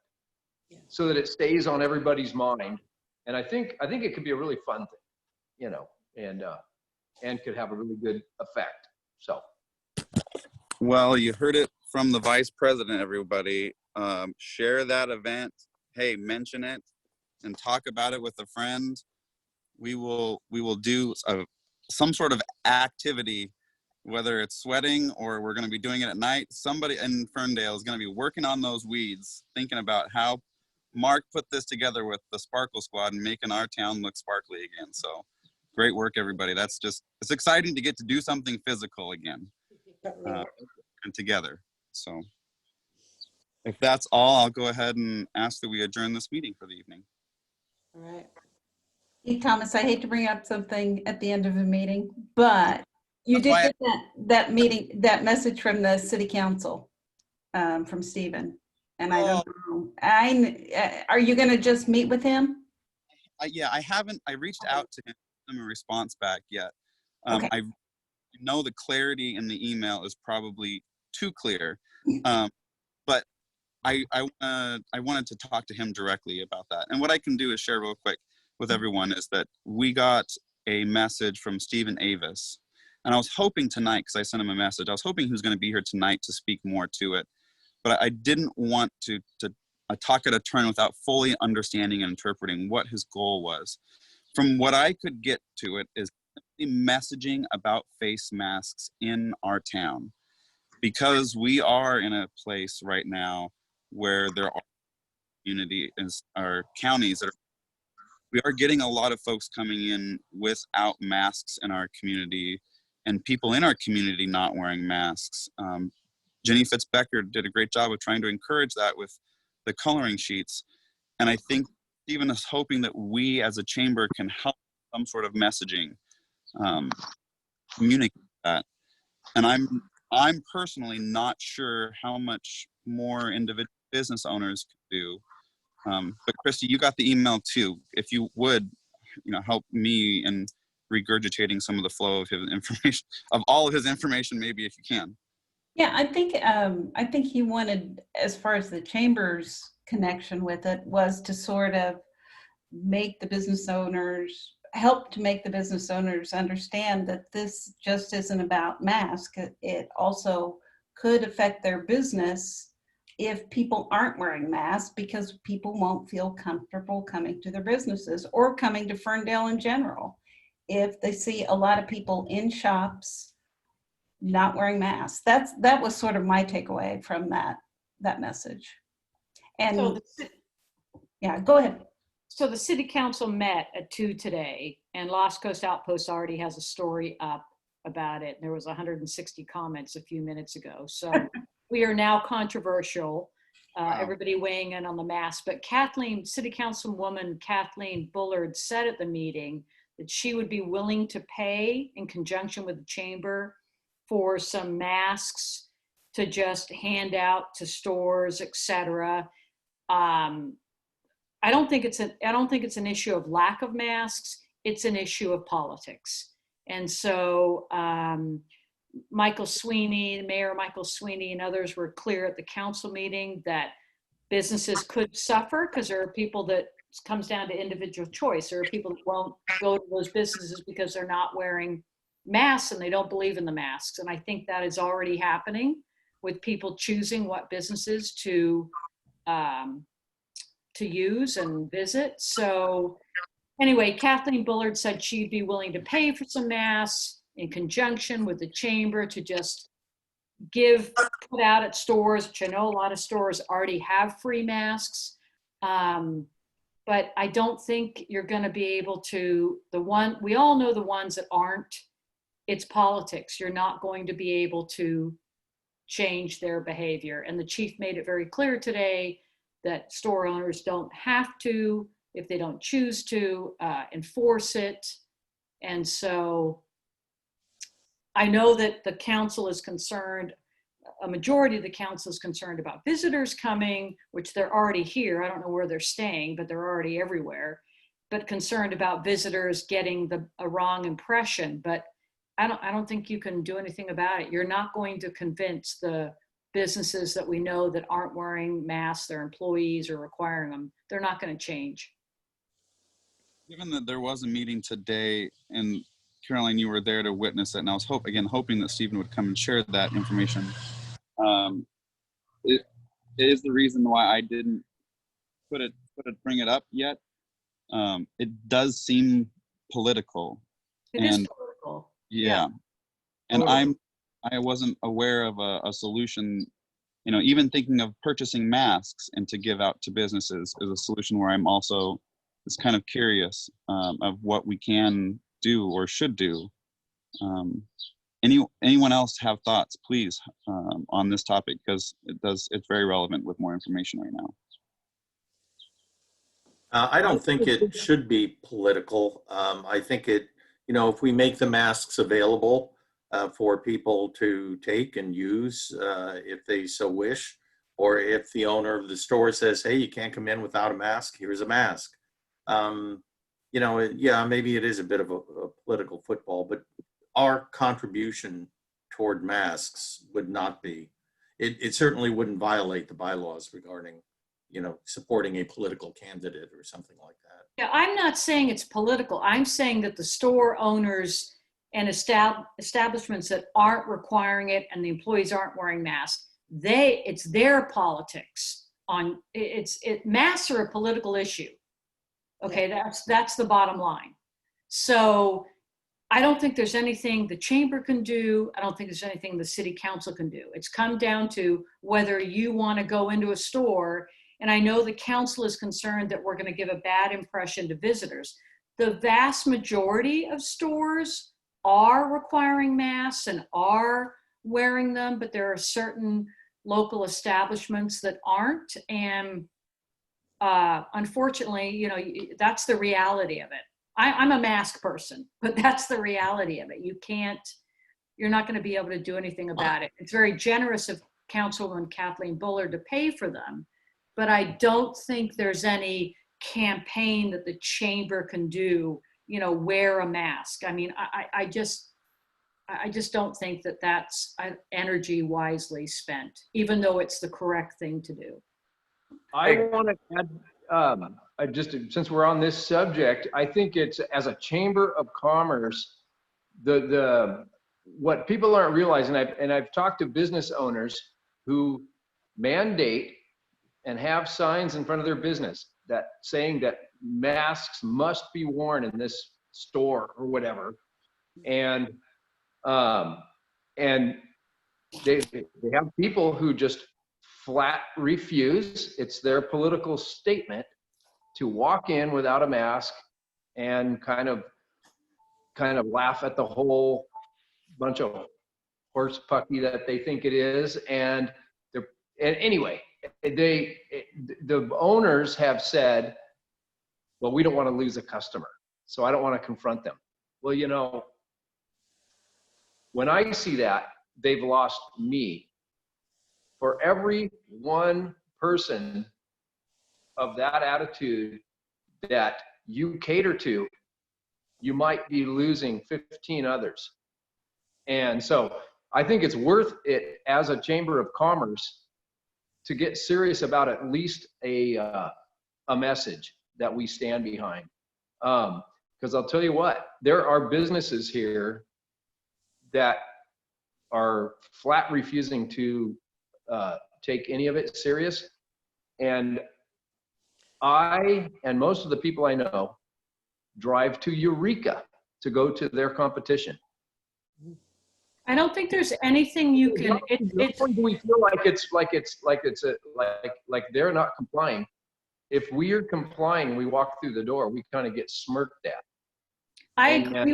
so that it stays on everybody's mind. And I think it could be a really fun thing, you know, and could have a really good effect. So. Well, you heard it from the vice president, everybody. Share that event. Hey, mention it and talk about it with a friend. We will do some sort of activity, whether it's sweating or we're going to be doing it at night. Somebody in Ferndale is going to be working on those weeds, thinking about how Mark put this together with the Sparkle Squad and making our town look sparkly again. So great work, everybody. It's exciting to get to do something physical again and together. So if that's all, I'll go ahead and ask that we adjourn this meeting for the evening. All right. Hey, Thomas, I hate to bring up something at the end of a meeting, but you did get that message from the city council, from Stephen. And I don't know, are you going to just meet with him? Yeah, I reached out to him, a response back yet. Okay. I know the clarity in the email is probably too clear, but I wanted to talk to him directly about that. And what I can do is share real quick with everyone is that we got a message from Stephen Avis, and I was hoping tonight, because I sent him a message, I was hoping he was going to be here tonight to speak more to it, but I didn't want to talk at a turn without fully understanding and interpreting what his goal was. From what I could get to it is messaging about face masks in our town, because we are in a place right now where there are counties that we are getting a lot of folks coming in without masks in our community, and people in our community not wearing masks. Jenny Fitzbecker did a great job of trying to encourage that with the coloring sheets. And I think Stephen is hoping that we as a chamber can help some sort of messaging, communicate that. And I'm personally not sure how much more individual business owners could do. But Christy, you got the email too. If you would, help me in regurgitating some of the flow of his information, of all of his information, maybe if you can. Yeah, I think he wanted, as far as the chamber's connection with it, was to sort of help to make the business owners understand that this just isn't about masks. It also could affect their business if people aren't wearing masks, because people won't feel comfortable coming to their businesses or coming to Ferndale in general if they see a lot of people in shops not wearing masks. That was sort of my takeaway from that message. And So yeah, go ahead. So the city council met at 2 today, and Lost Coast Outpost already has a story up about it. There was 160 comments a few minutes ago. So we are now controversial. Everybody weighing in on the mask. But City Councilwoman Kathleen Bullard said at the meeting that she would be willing to pay in conjunction with the chamber for some masks to just hand out to stores, etc. I don't think it's an issue of lack of masks. It's an issue of politics. And so Michael Sweeney, Mayor Michael Sweeney, and others were clear at the council meeting that businesses could suffer because there are people that comes down to individual choice. There are people that won't go to those businesses because they're not wearing masks and they don't believe in the masks. And I think that is already happening with people choosing what businesses to use and visit. So anyway, Kathleen Bullard said she'd be willing to pay for some masks in conjunction with the chamber to just put out at stores, which I know a lot of stores already have free masks. But I don't think you're going to be able to, we all know the ones that aren't, it's politics. You're not going to be able to change their behavior. And the chief made it very clear today that store owners don't have to, if they don't choose to, enforce it. And so I know that the council is concerned, a majority of the council is concerned about visitors coming, which they're already here. I don't know where they're staying, but they're already everywhere, but concerned about visitors getting a wrong impression. But I don't think you can do anything about it. You're not going to convince the businesses that we know that aren't wearing masks, their employees are requiring them. They're not going to change. Given that there was a meeting today, and Caroline, you were there to witness it, and I was hoping that Stephen would come and share that information. It is the reason why I didn't bring it up yet. It does seem political. It is political. Yeah. And I wasn't aware of a solution, even thinking of purchasing masks and to give out to businesses is a solution where I'm also just kind of curious of what we can do or should do. Anyone else have thoughts, please, on this topic, because it's very relevant with more information right now. I don't think it should be political. I think if we make the masks available for people to take and use if they so wish, or if the owner of the store says, hey, you can't come in without a mask, here's a mask. Maybe it is a bit of a political football, but our contribution toward masks would not be, it certainly wouldn't violate the bylaws regarding, supporting a political candidate or something like that. Yeah, I'm not saying it's political. I'm saying that the store owners and establishments that aren't requiring it and the employees aren't wearing masks, it's their politics masks are a political issue. Okay, that's the bottom line. So I don't think there's anything the chamber can do. I don't think there's anything the city council can do. It's come down to whether you want to go into a store. And I know the council is concerned that we're going to give a bad impression to visitors. The vast majority of stores are requiring masks and are wearing them, but there are certain local establishments that aren't. And unfortunately, that's the reality of it. I'm a mask person, but that's the reality of it. You're not going to be able to do anything about it. It's very generous of Councilwoman Kathleen Bullard to pay for them, but I don't think there's any campaign that the chamber can do, wear a mask. I mean, I just don't think that that's energy wisely spent, even though it's the correct thing to do. I want to add, since we're on this subject, I think it's, as a chamber of commerce, what people aren't realizing, and I've talked to business owners who mandate and have signs in front of their business that saying that masks must be worn in this store or whatever, and they have people who just flat refuse. It's their political statement to walk in without a mask and kind of laugh at the whole bunch of horse pucky that they think it is. And anyway, the owners have said, well, we don't want to lose a customer, so I don't want to confront them. Well, you know, when I see that, they've lost me. For every one person of that attitude that you cater to, you might be losing 15 others. And so I think it's worth it as a Chamber of Commerce to get serious about at least a message that we stand behind. Because I'll tell you what, there are businesses here that are flat refusing to take any of it serious. And I and most of the people I know drive to Eureka to go to their competition. I don't think there's anything you can, We feel like they're not complying. If we are complying, we walk through the door, we kind of get smirked at. I agree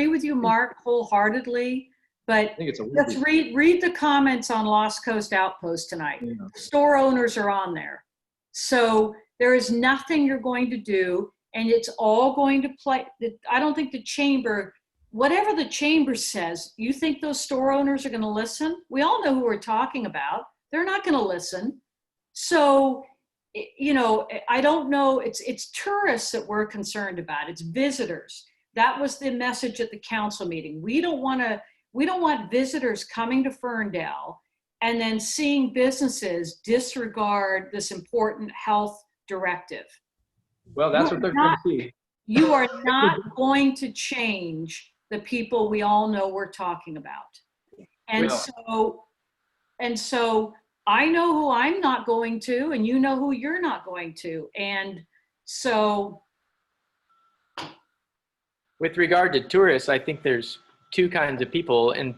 with you, Mark, wholeheartedly. But I think it's a let's read the comments on Lost Coast Outpost tonight. Yeah. Store owners are on there. So there is nothing you're going to do, and it's all going to play. I don't think the chamber, whatever the chamber says, you think those store owners are going to listen? We all know who we're talking about. They're not going to listen. So, you know, I don't know. It's tourists that we're concerned about. It's visitors. That was the message at the council meeting. We don't want visitors coming to Ferndale and then seeing businesses disregard this important health directive. Well, that's what they're going to see. You are not going to change the people we all know we're talking about. And so I know who I'm not going to, and you know who you're not going to. And so. With regard to tourists, I think there's two kinds of people, and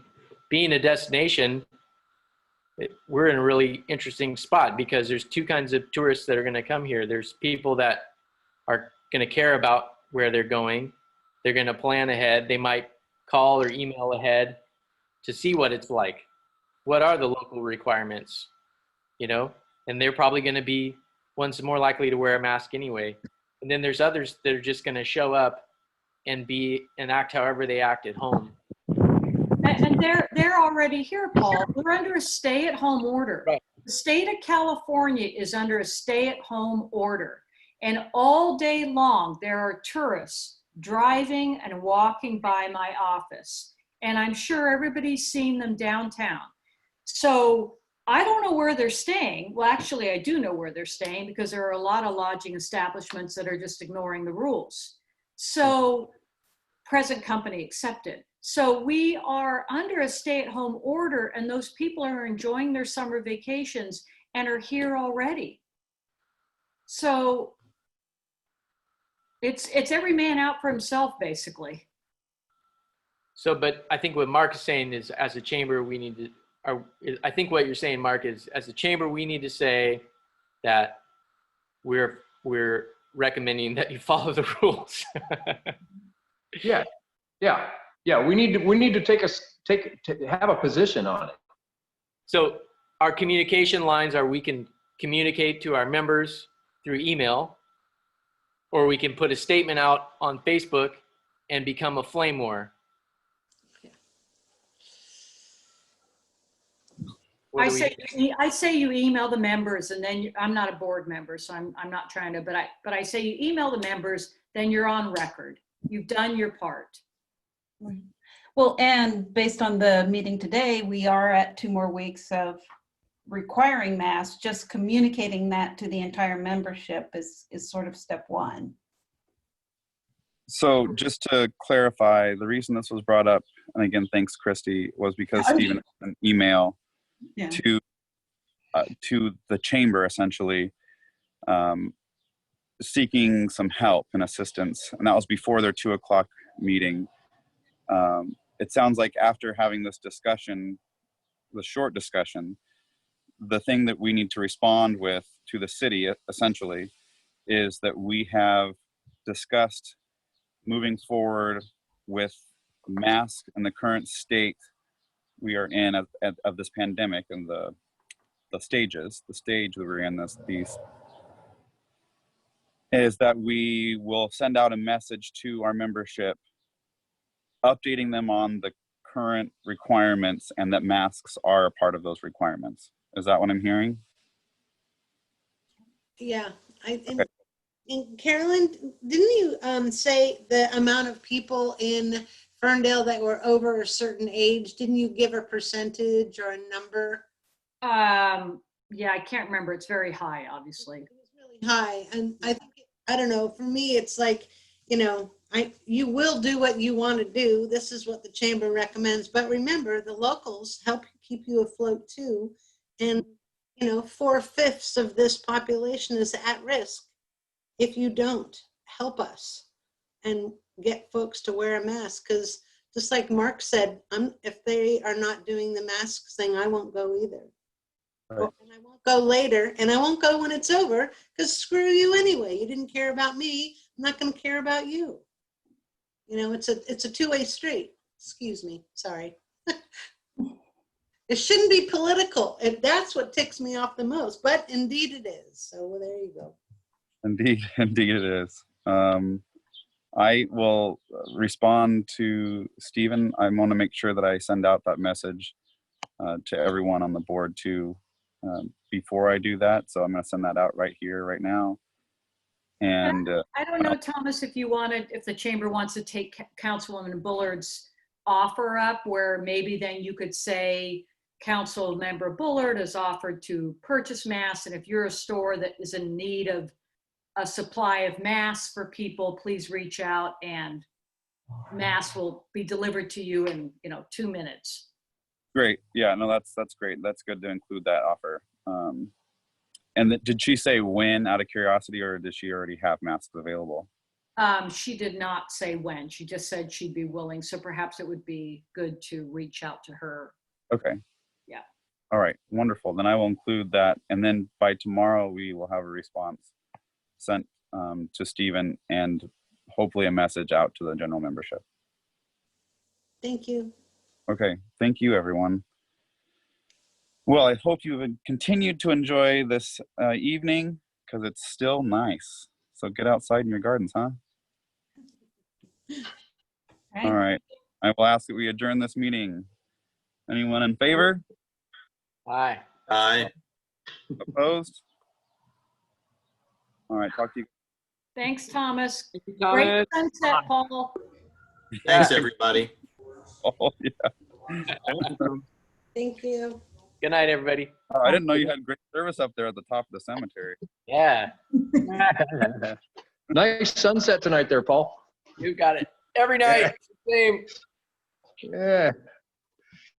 being a destination, we're in a really interesting spot because there's two kinds of tourists that are going to come here. There's people that are going to care about where they're going. They're going to plan ahead. They might call or email ahead to see what it's like. What are the local requirements, you know? And they're probably going to be ones more likely to wear a mask anyway. And then there's others that are just going to show up and act however they act at home. And they're already here, Paul. We're under a stay-at-home order. Right. The state of California is under a stay-at-home order. And all day long, there are tourists driving and walking by my office. And I'm sure everybody's seen them downtown. So I don't know where they're staying. Well, actually, I do know where they're staying because there are a lot of lodging establishments that are just ignoring the rules. So present company accepted. So we are under a stay-at-home order, and those people are enjoying their summer vacations and are here already. So it's every man out for himself, basically. So, but I think what Mark is saying is, as a chamber, we need to, I think what you're saying, Mark, is as a chamber, we need to say that we're recommending that you follow the rules. Yeah. We need to have a position on it. So our communication lines are, we can communicate to our members through email, or we can put a statement out on Facebook and become a flame war. I say you email the members, and then I'm not a board member, so I'm not trying to, but I say you email the members, then you're on record. You've done your part. Well, and based on the meeting today, we are at 2 more weeks of requiring masks. Just communicating that to the entire membership is sort of step 1. So just to clarify, the reason this was brought up, and again, thanks, Christy, was because Stephen had an email to the chamber, essentially, seeking some help and assistance. And that was before their 2 o'clock meeting. It sounds like after having this discussion, the short discussion, the thing that we need to respond with to the city, essentially, is that we have discussed moving forward with mask in the current state we are in of this pandemic and the stage that we're in these is that we will send out a message to our membership updating them on the current requirements and that masks are a part of those requirements. Is that what I'm hearing? Yeah, Okay. and Carolyn, didn't you say the amount of people in Ferndale that were over a certain age? Didn't you give a percentage or a number? Yeah, I can't remember. It's very high, obviously. It was really high, and I don't know. For me, it's like, you know, you will do what you want to do. This is what the chamber recommends. But remember, the locals help keep you afloat too, and you know, 4/5 of this population is at risk if you don't help us and get folks to wear a mask. Because just like Mark said, if they are not doing the mask thing, I won't go either. Right. And I won't go later, and I won't go when it's over, because screw you anyway. You didn't care about me. I'm not going to care about you. You know, it's a two-way street. Excuse me. Sorry. It shouldn't be political. That's what ticks me off the most, but indeed it is. So there you go. Indeed it is. I will respond to Stephen. I want to make sure that I send out that message to everyone on the board too before I do that. So I'm going to send that out right here, right now. And I don't know, Thomas, if the chamber wants to take Councilwoman Bullard's offer up, where maybe then you could say, Council Member Bullard has offered to purchase masks, and if you're a store that is in need of a supply of masks for people, please reach out and masks will be delivered to you in 2 minutes. great. Yeah, no, that's great. That's good to include that offer. And did she say when, out of curiosity, or did she already have masks available? She did not say when. She just said she'd be willing. So perhaps it would be good to reach out to her. Okay. Yeah. All right, wonderful. Then I will include that. And then by tomorrow, we will have a response sent to Stephen and hopefully a message out to the general membership. Thank you. Okay, thank you, everyone. Well, I hope you've continued to enjoy this evening because it's still nice. So get outside in your gardens, huh? Right. All right. I will ask that we adjourn this meeting. Anyone in favor? Aye. Aye. Opposed? All right, talk to you. Thanks, Thomas. Thank you, Great Thomas. sunset, Paul. Thanks, everybody. Oh, yeah. Thank you. Good night, everybody. Oh, I didn't know you had great service up there at the top of the cemetery. Yeah. Nice sunset tonight there, Paul. You got it. Every night. Same. Yeah.